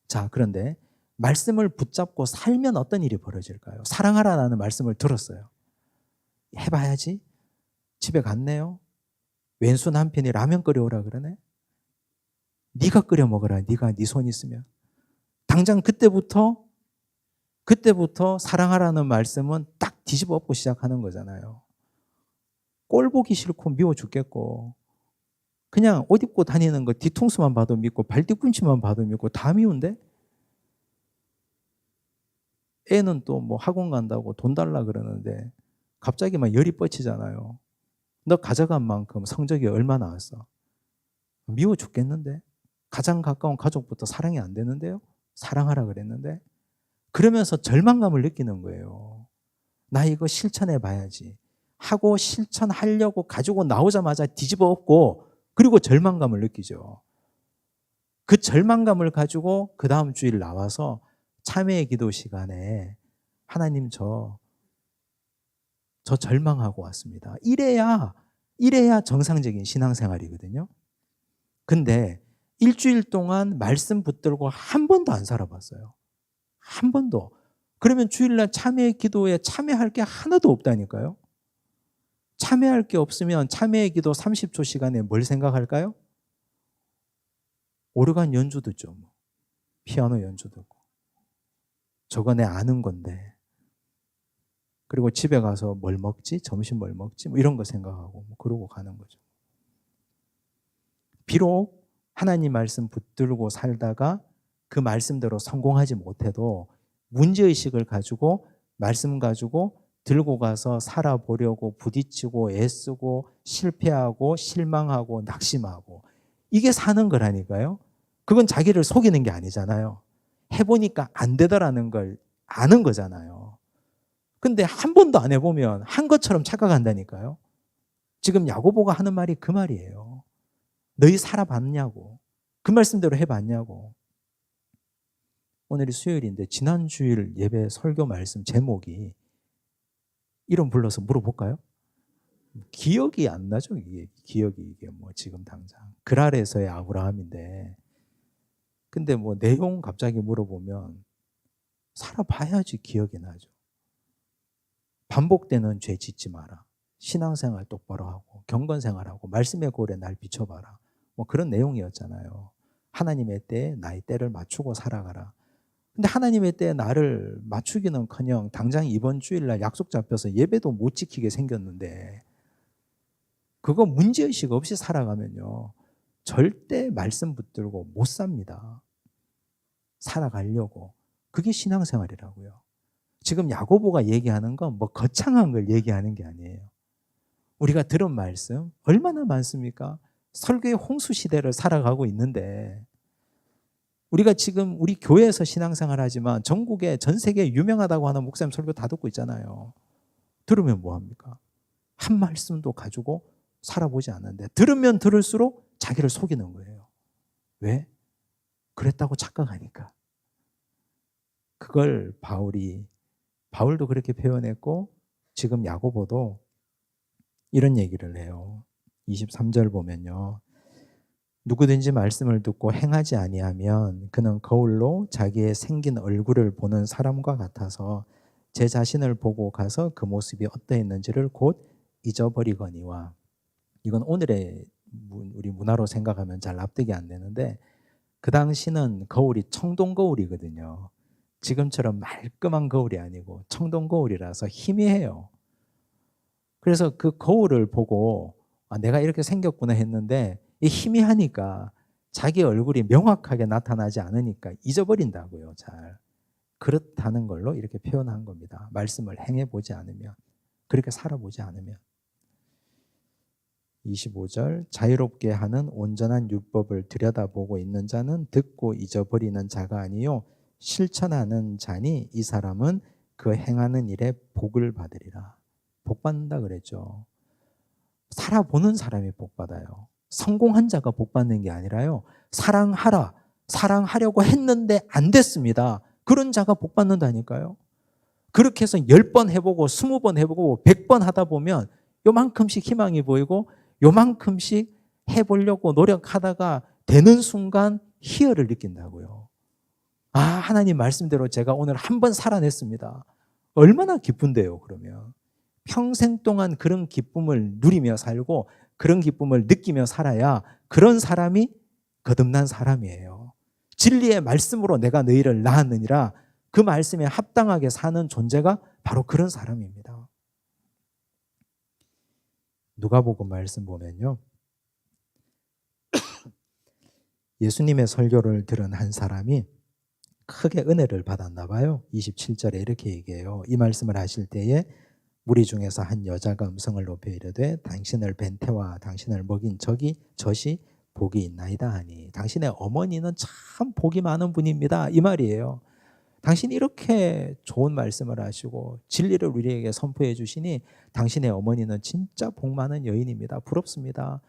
Speaker 1: 자, 그런데 말씀을 붙잡고 살면 어떤 일이 벌어질까요? 사랑하라는 말씀을 들었어요. 해봐야지. 집에 갔네요. 왼수 남편이 라면 끓여오라 그러네. 네가 끓여 먹어라. 네가 네 손 있으면. 당장 그때부터 사랑하라는 말씀은 딱 뒤집어 엎고 시작하는 거잖아요. 꼴 보기 싫고 미워 죽겠고 그냥 옷 입고 다니는 거 뒤통수만 봐도 믿고 발 뒤꿈치만 봐도 믿고 다 미운데 애는 또 학원 간다고 돈 달라 그러는데 갑자기 막 열이 뻗치잖아요. 너 가져간 만큼 성적이 얼마 나왔어? 미워 죽겠는데? 가장 가까운 가족부터 사랑이 안 되는데요? 사랑하라 그랬는데? 그러면서 절망감을 느끼는 거예요. 나 이거 실천해 봐야지. 하고 실천하려고 가지고 나오자마자 뒤집어 엎고 그리고 절망감을 느끼죠. 그 절망감을 가지고 그 다음 주일 나와서 참회의 기도 시간에 하나님 저 절망하고 왔습니다. 이래야 정상적인 신앙생활이거든요. 근데 일주일 동안 말씀 붙들고 한 번도 안 살아봤어요. 한 번도. 그러면 주일날 참회의 기도에 참여할 게 하나도 없다니까요. 참여할 게 없으면 참회의 기도 30초 시간에 뭘 생각할까요? 오르간 연주 듣죠. 뭐. 피아노 연주 듣고. 저거 내 아는 건데. 그리고 집에 가서 뭘 먹지? 점심 뭘 먹지? 뭐 이런 거 생각하고 뭐 그러고 가는 거죠. 비록 하나님 말씀 붙들고 살다가 그 말씀대로 성공하지 못해도 문제의식을 가지고 말씀 가지고 들고 가서 살아보려고 부딪히고 애쓰고 실패하고 실망하고 낙심하고 이게 사는 거라니까요. 그건 자기를 속이는 게 아니잖아요. 해보니까 안 되더라는 걸 아는 거잖아요. 근데 한 번도 안 해보면 한 것처럼 착각한다니까요. 지금 야고보가 하는 말이 그 말이에요. 너희 살아봤냐고. 그 말씀대로 해봤냐고. 오늘이 수요일인데 지난 주일 예배 설교 말씀 제목이 이름 불러서 물어볼까요? 기억이 안 나죠? 이게 뭐 지금 당장 그랄에서의 아브라함인데 근데 뭐 내용 갑자기 물어보면 살아봐야지 기억이 나죠. 반복되는 죄 짓지 마라. 신앙생활 똑바로 하고 경건생활하고 말씀의 고울에 날 비춰봐라. 뭐 그런 내용이었잖아요. 하나님의 때에 나의 때를 맞추고 살아가라. 근데 하나님의 때에 나를 맞추기는커녕 당장 이번 주일날 약속 잡혀서 예배도 못 지키게 생겼는데 그거 문제의식 없이 살아가면요. 절대 말씀 붙들고 못 삽니다. 살아가려고. 그게 신앙생활이라고요. 지금 야고보가 얘기하는 건 뭐 거창한 걸 얘기하는 게 아니에요. 우리가 들은 말씀 얼마나 많습니까? 설교의 홍수 시대를 살아가고 있는데 우리가 지금 우리 교회에서 신앙생활 하지만 전국에 전 세계에 유명하다고 하는 목사님 설교 다 듣고 있잖아요. 들으면 뭐합니까? 한 말씀도 가지고 살아보지 않는데 들으면 들을수록 자기를 속이는 거예요. 왜? 그랬다고 착각하니까. 그걸 바울도 그렇게 표현했고 지금 야고보도 이런 얘기를 해요. 23절 보면요. 누구든지 말씀을 듣고 행하지 아니하면 그는 거울로 자기의 생긴 얼굴을 보는 사람과 같아서 제 자신을 보고 가서 그 모습이 어떠했는지를 곧 잊어버리거니와. 이건 오늘의 우리 문화로 생각하면 잘 납득이 안 되는데 그 당시는 거울이 청동 거울이거든요. 지금처럼 말끔한 거울이 아니고 청동 거울이라서 희미해요. 그래서 그 거울을 보고 내가 이렇게 생겼구나 했는데 이 희미하니까 자기 얼굴이 명확하게 나타나지 않으니까 잊어버린다고요. 잘. 그렇다는 걸로 이렇게 표현한 겁니다. 말씀을 행해보지 않으면, 그렇게 살아보지 않으면. 25절 자유롭게 하는 온전한 율법을 들여다보고 있는 자는 듣고 잊어버리는 자가 아니요 실천하는 자니 이 사람은 그 행하는 일에 복을 받으리라. 복 받는다 그랬죠. 살아보는 사람이 복 받아요. 성공한 자가 복 받는 게 아니라요. 사랑하려고 했는데 안 됐습니다. 그런 자가 복 받는다니까요. 그렇게 해서 10번 해보고 20번 해보고 100번 하다 보면 요만큼씩 희망이 보이고 요만큼씩 해보려고 노력하다가 되는 순간 희열을 느낀다고요. 하나님 말씀대로 제가 오늘 한 번 살아냈습니다. 얼마나 기쁜데요, 그러면. 평생 동안 그런 기쁨을 누리며 살고 그런 기쁨을 느끼며 살아야 그런 사람이 거듭난 사람이에요. 진리의 말씀으로 내가 너희를 낳았느니라 그 말씀에 합당하게 사는 존재가 바로 그런 사람입니다. 누가복음 말씀 보면요. 예수님의 설교를 들은 한 사람이 크게 은혜를 받았나 봐요. 27절에 이렇게 얘기해요. 이 말씀을 하실 때에 무리 중에서 한 여자가 음성을 높여 이르되 당신을 뵌 태와 당신을 먹인 젖이 복이 있나이다 하니 당신의 어머니는 참 복이 많은 분입니다. 이 말이에요. 당신이 이렇게 좋은 말씀을 하시고 진리를 우리에게 선포해 주시니 당신의 어머니는 진짜 복 많은 여인입니다. 부럽습니다.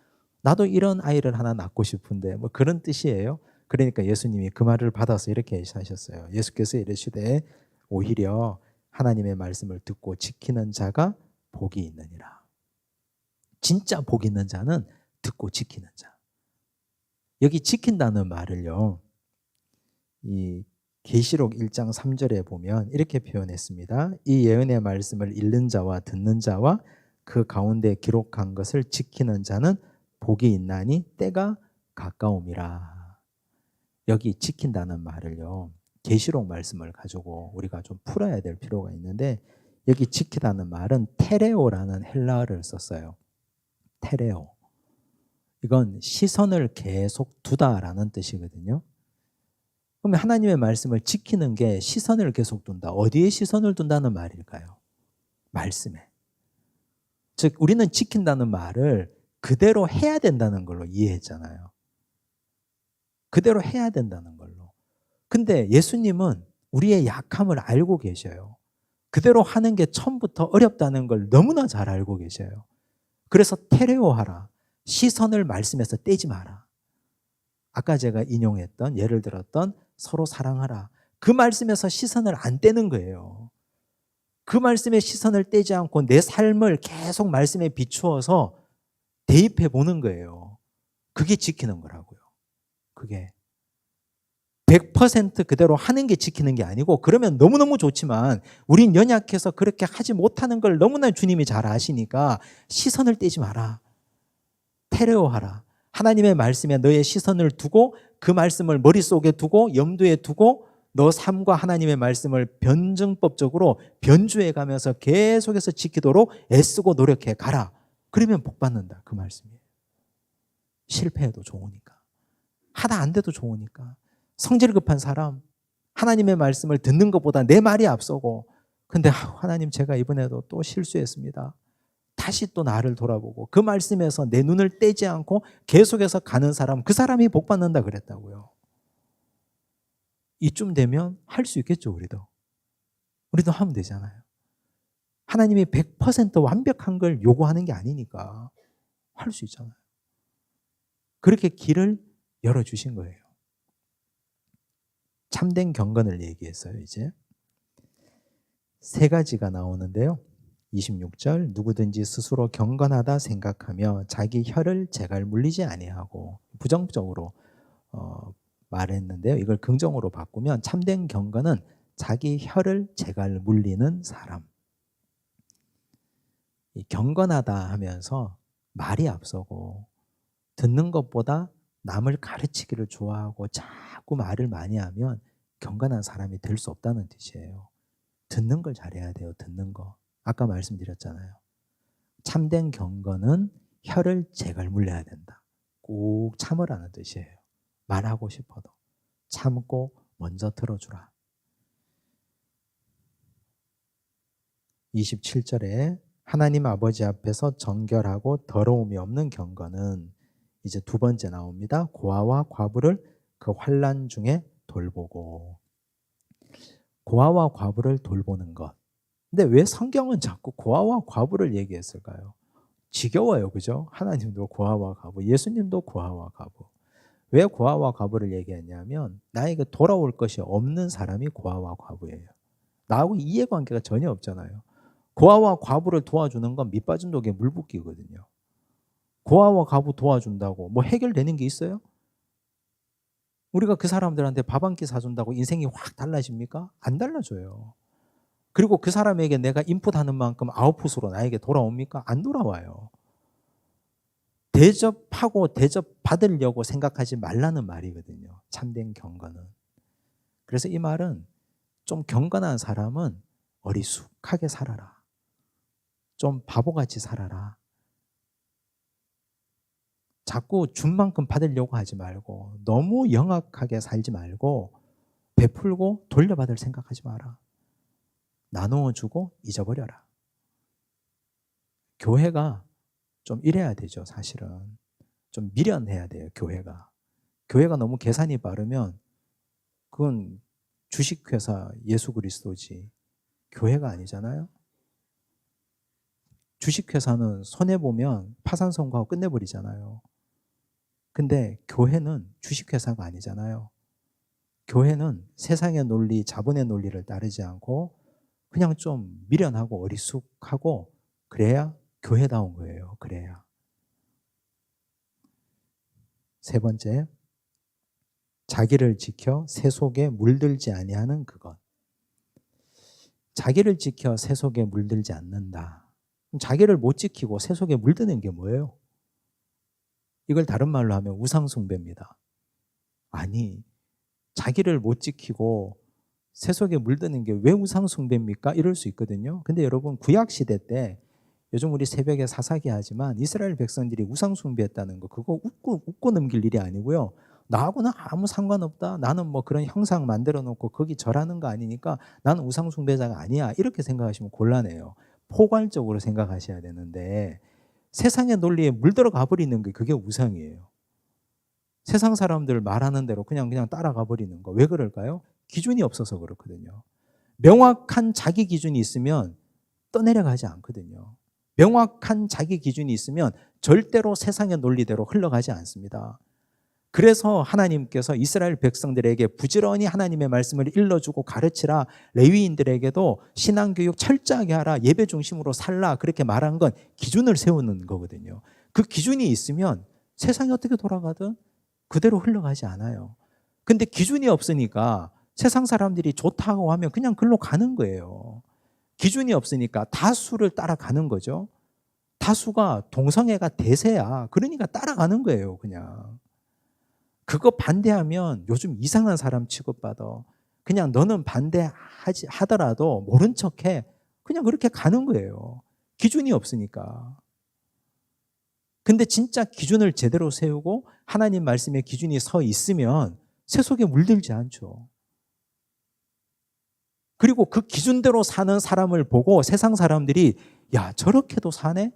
Speaker 1: 나도 이런 아이를 하나 낳고 싶은데 뭐 그런 뜻이에요. 그러니까 예수님이 그 말을 받아서 이렇게 하셨어요. 예수께서 이르시되 오히려 하나님의 말씀을 듣고 지키는 자가 복이 있느니라. 진짜 복 있는 자는 듣고 지키는 자. 여기 지킨다는 말을요, 이 계시록 1장 3절에 보면 이렇게 표현했습니다. 이 예언의 말씀을 읽는 자와 듣는 자와 그 가운데 기록한 것을 지키는 자는 복이 있나니 때가 가까움이라. 여기 지킨다는 말을요, 계시록 말씀을 가지고 우리가 좀 풀어야 될 필요가 있는데, 여기 지키다는 말은 테레오라는 헬라어를 썼어요. 테레오. 이건 시선을 계속 두다라는 뜻이거든요. 그러면 하나님의 말씀을 지키는 게 시선을 계속 둔다. 어디에 시선을 둔다는 말일까요? 말씀에. 즉 우리는 지킨다는 말을 그대로 해야 된다는 걸로 이해했잖아요. 그대로 해야 된다는 걸로. 근데 예수님은 우리의 약함을 알고 계셔요. 그대로 하는 게 처음부터 어렵다는 걸 너무나 잘 알고 계셔요. 그래서 테레오하라. 시선을 말씀에서 떼지 마라. 아까 제가 인용했던, 예를 들었던 서로 사랑하라. 그 말씀에서 시선을 안 떼는 거예요. 그 말씀에 시선을 떼지 않고 내 삶을 계속 말씀에 비추어서 대입해 보는 거예요. 그게 지키는 거라고요. 그게 100% 그대로 하는 게 지키는 게 아니고, 그러면 너무너무 좋지만 우린 연약해서 그렇게 하지 못하는 걸 너무나 주님이 잘 아시니까 시선을 떼지 마라. 테레오하라. 하나님의 말씀에 너의 시선을 두고 그 말씀을 머릿속에 두고 염두에 두고 너 삶과 하나님의 말씀을 변증법적으로 변주해 가면서 계속해서 지키도록 애쓰고 노력해 가라. 그러면 복 받는다. 그 말씀이에요. 실패해도 좋으니까. 하다 안 돼도 좋으니까. 성질 급한 사람, 하나님의 말씀을 듣는 것보다 내 말이 앞서고, 근데 하나님 제가 이번에도 또 실수했습니다. 다시 또 나를 돌아보고 그 말씀에서 내 눈을 떼지 않고 계속해서 가는 사람, 그 사람이 복 받는다 그랬다고요. 이쯤 되면 할 수 있겠죠. 우리도 하면 되잖아요. 하나님이 100% 완벽한 걸 요구하는 게 아니니까 할 수 있잖아요. 그렇게 길을 열어주신 거예요. 참된 경건을 얘기했어요. 이제 세 가지가 나오는데요. 26절, 누구든지 스스로 경건하다 생각하며 자기 혀를 재갈 물리지 아니하고, 부정적으로 말했는데요. 이걸 긍정으로 바꾸면 참된 경건은 자기 혀를 재갈 물리는 사람. 이 경건하다 하면서 말이 앞서고 듣는 것보다 남을 가르치기를 좋아하고 자꾸 말을 많이 하면 경건한 사람이 될 수 없다는 뜻이에요. 듣는 걸 잘해야 돼요. 듣는 거. 아까 말씀드렸잖아요. 참된 경건은 혀를 재갈 물려야 된다. 꼭 참으라는 뜻이에요. 말하고 싶어도 참고 먼저 들어주라. 27절에 하나님 아버지 앞에서 정결하고 더러움이 없는 경건은 이제 두 번째 나옵니다. 고아와 과부를 그 환난 중에 돌보고. 고아와 과부를 돌보는 것. 근데 왜 성경은 자꾸 고아와 과부를 얘기했을까요? 지겨워요. 그죠? 하나님도 고아와 과부, 예수님도 고아와 과부. 왜 고아와 과부를 얘기했냐면 나에게 돌아올 것이 없는 사람이 고아와 과부예요. 나하고 이해관계가 전혀 없잖아요. 고아와 과부를 도와주는 건 밑빠진 독에 물 붓기거든요. 고아와 과부 도와준다고 뭐 해결되는 게 있어요? 우리가 그 사람들한테 밥 한 끼 사준다고 인생이 확 달라집니까? 안 달라져요. 그리고 그 사람에게 내가 인풋하는 만큼 아웃풋으로 나에게 돌아옵니까? 안 돌아와요. 대접하고 대접받으려고 생각하지 말라는 말이거든요. 참된 경건은. 그래서 이 말은 좀 경건한 사람은 어리숙하게 살아라. 좀 바보같이 살아라. 자꾸 준 만큼 받으려고 하지 말고 너무 영악하게 살지 말고 베풀고 돌려받을 생각하지 마라. 나누어 주고 잊어버려라. 교회가 좀 이래야 되죠. 사실은 좀 미련해야 돼요. 교회가 너무 계산이 빠르면 그건 주식회사 예수 그리스도지 교회가 아니잖아요. 주식회사는 손해보면 파산선고하고 끝내버리잖아요. 근데 교회는 주식회사가 아니잖아요. 교회는 세상의 논리, 자본의 논리를 따르지 않고 그냥 좀 미련하고 어리숙하고 그래야 교회다운 거예요. 그래야. 세 번째, 자기를 지켜 새 속에 물들지 아니하는 그것. 자기를 지켜 새 속에 물들지 않는다. 그럼 자기를 못 지키고 새 속에 물드는 게 뭐예요? 이걸 다른 말로 하면 우상숭배입니다. 아니, 자기를 못 지키고 새 속에 물드는 게 왜 우상숭배입니까? 이럴 수 있거든요. 근데 여러분, 구약시대 때 요즘 우리 새벽에 사사기 하지만 이스라엘 백성들이 우상숭배했다는 거 그거 웃고 넘길 일이 아니고요. 나하고는 아무 상관없다. 나는 뭐 그런 형상 만들어 놓고 거기 절하는 거 아니니까 나는 우상숭배자가 아니야. 이렇게 생각하시면 곤란해요. 포괄적으로 생각하셔야 되는데 세상의 논리에 물들어가 버리는 게 그게 우상이에요. 세상 사람들 말하는 대로 그냥 따라가 버리는 거. 왜 그럴까요? 기준이 없어서 그렇거든요. 명확한 자기 기준이 있으면 떠내려가지 않거든요. 명확한 자기 기준이 있으면 절대로 세상의 논리대로 흘러가지 않습니다. 그래서 하나님께서 이스라엘 백성들에게 부지런히 하나님의 말씀을 일러주고 가르치라, 레위인들에게도 신앙교육 철저하게 하라, 예배 중심으로 살라 그렇게 말한 건 기준을 세우는 거거든요. 그 기준이 있으면 세상이 어떻게 돌아가든 그대로 흘러가지 않아요. 근데 기준이 없으니까 세상 사람들이 좋다고 하면 그냥 글로 가는 거예요. 기준이 없으니까 다수를 따라가는 거죠. 다수가 동성애가 대세야. 그러니까 따라가는 거예요, 그냥. 그거 반대하면 요즘 이상한 사람 취급받아. 그냥 너는 반대하더라도 모른 척해. 그냥 그렇게 가는 거예요. 기준이 없으니까. 근데 진짜 기준을 제대로 세우고 하나님 말씀에 기준이 서 있으면 새 속에 물들지 않죠. 그리고 그 기준대로 사는 사람을 보고 세상 사람들이 야, 저렇게도 사네?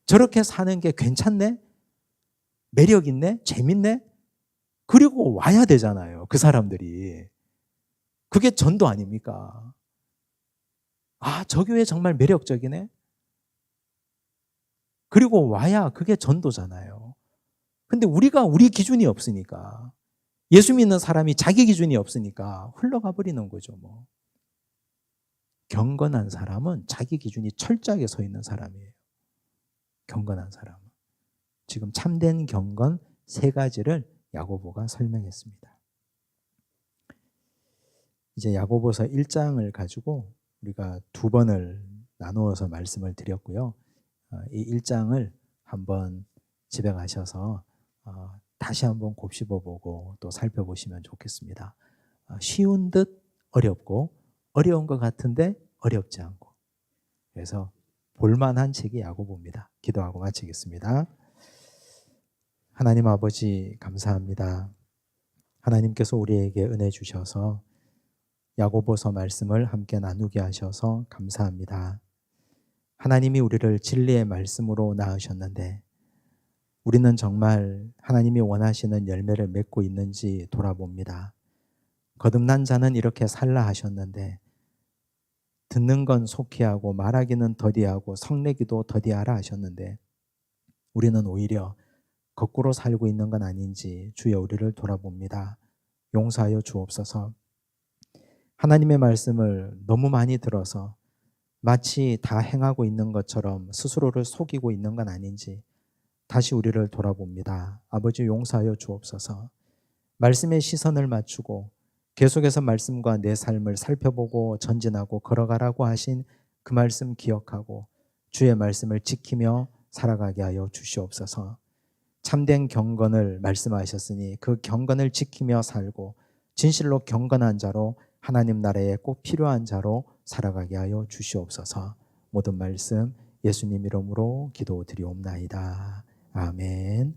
Speaker 1: 저렇게 사는 게 괜찮네? 매력 있네? 재밌네? 그리고 와야 되잖아요. 그 사람들이. 그게 전도 아닙니까? 아, 저 교회 정말 매력적이네? 그리고 와야 그게 전도잖아요. 근데 우리가 우리 기준이 없으니까, 예수 믿는 사람이 자기 기준이 없으니까 흘러가 버리는 거죠, 뭐. 경건한 사람은 자기 기준이 철저하게 서 있는 사람이에요. 경건한 사람은. 지금 참된 경건 세 가지를 야고보가 설명했습니다. 이제 야고보서 1장을 가지고 우리가 두 번을 나누어서 말씀을 드렸고요. 이 1장을 한번 집에 가셔서 다시 한번 곱씹어보고 또 살펴보시면 좋겠습니다. 쉬운 듯 어렵고 어려운 것 같은데 어렵지 않고, 그래서 볼만한 책이 야고보입니다. 기도하고 마치겠습니다. 하나님 아버지 감사합니다. 하나님께서 우리에게 은혜 주셔서 야고보서 말씀을 함께 나누게 하셔서 감사합니다. 하나님이 우리를 진리의 말씀으로 낳으셨는데 우리는 정말 하나님이 원하시는 열매를 맺고 있는지 돌아봅니다. 거듭난 자는 이렇게 살라 하셨는데 듣는 건 속히 하고 말하기는 더디하고 성내기도 더디하라 하셨는데 우리는 오히려 거꾸로 살고 있는 건 아닌지 주여 우리를 돌아봅니다. 용서하여 주옵소서. 하나님의 말씀을 너무 많이 들어서 마치 다 행하고 있는 것처럼 스스로를 속이고 있는 건 아닌지 다시 우리를 돌아봅니다. 아버지 용서하여 주옵소서. 말씀에 시선을 맞추고 계속해서 말씀과 내 삶을 살펴보고 전진하고 걸어가라고 하신 그 말씀 기억하고 주의 말씀을 지키며 살아가게 하여 주시옵소서. 참된 경건을 말씀하셨으니 그 경건을 지키며 살고 진실로 경건한 자로 하나님 나라에 꼭 필요한 자로 살아가게 하여 주시옵소서. 모든 말씀 예수님 이름으로 기도드리옵나이다. 아멘.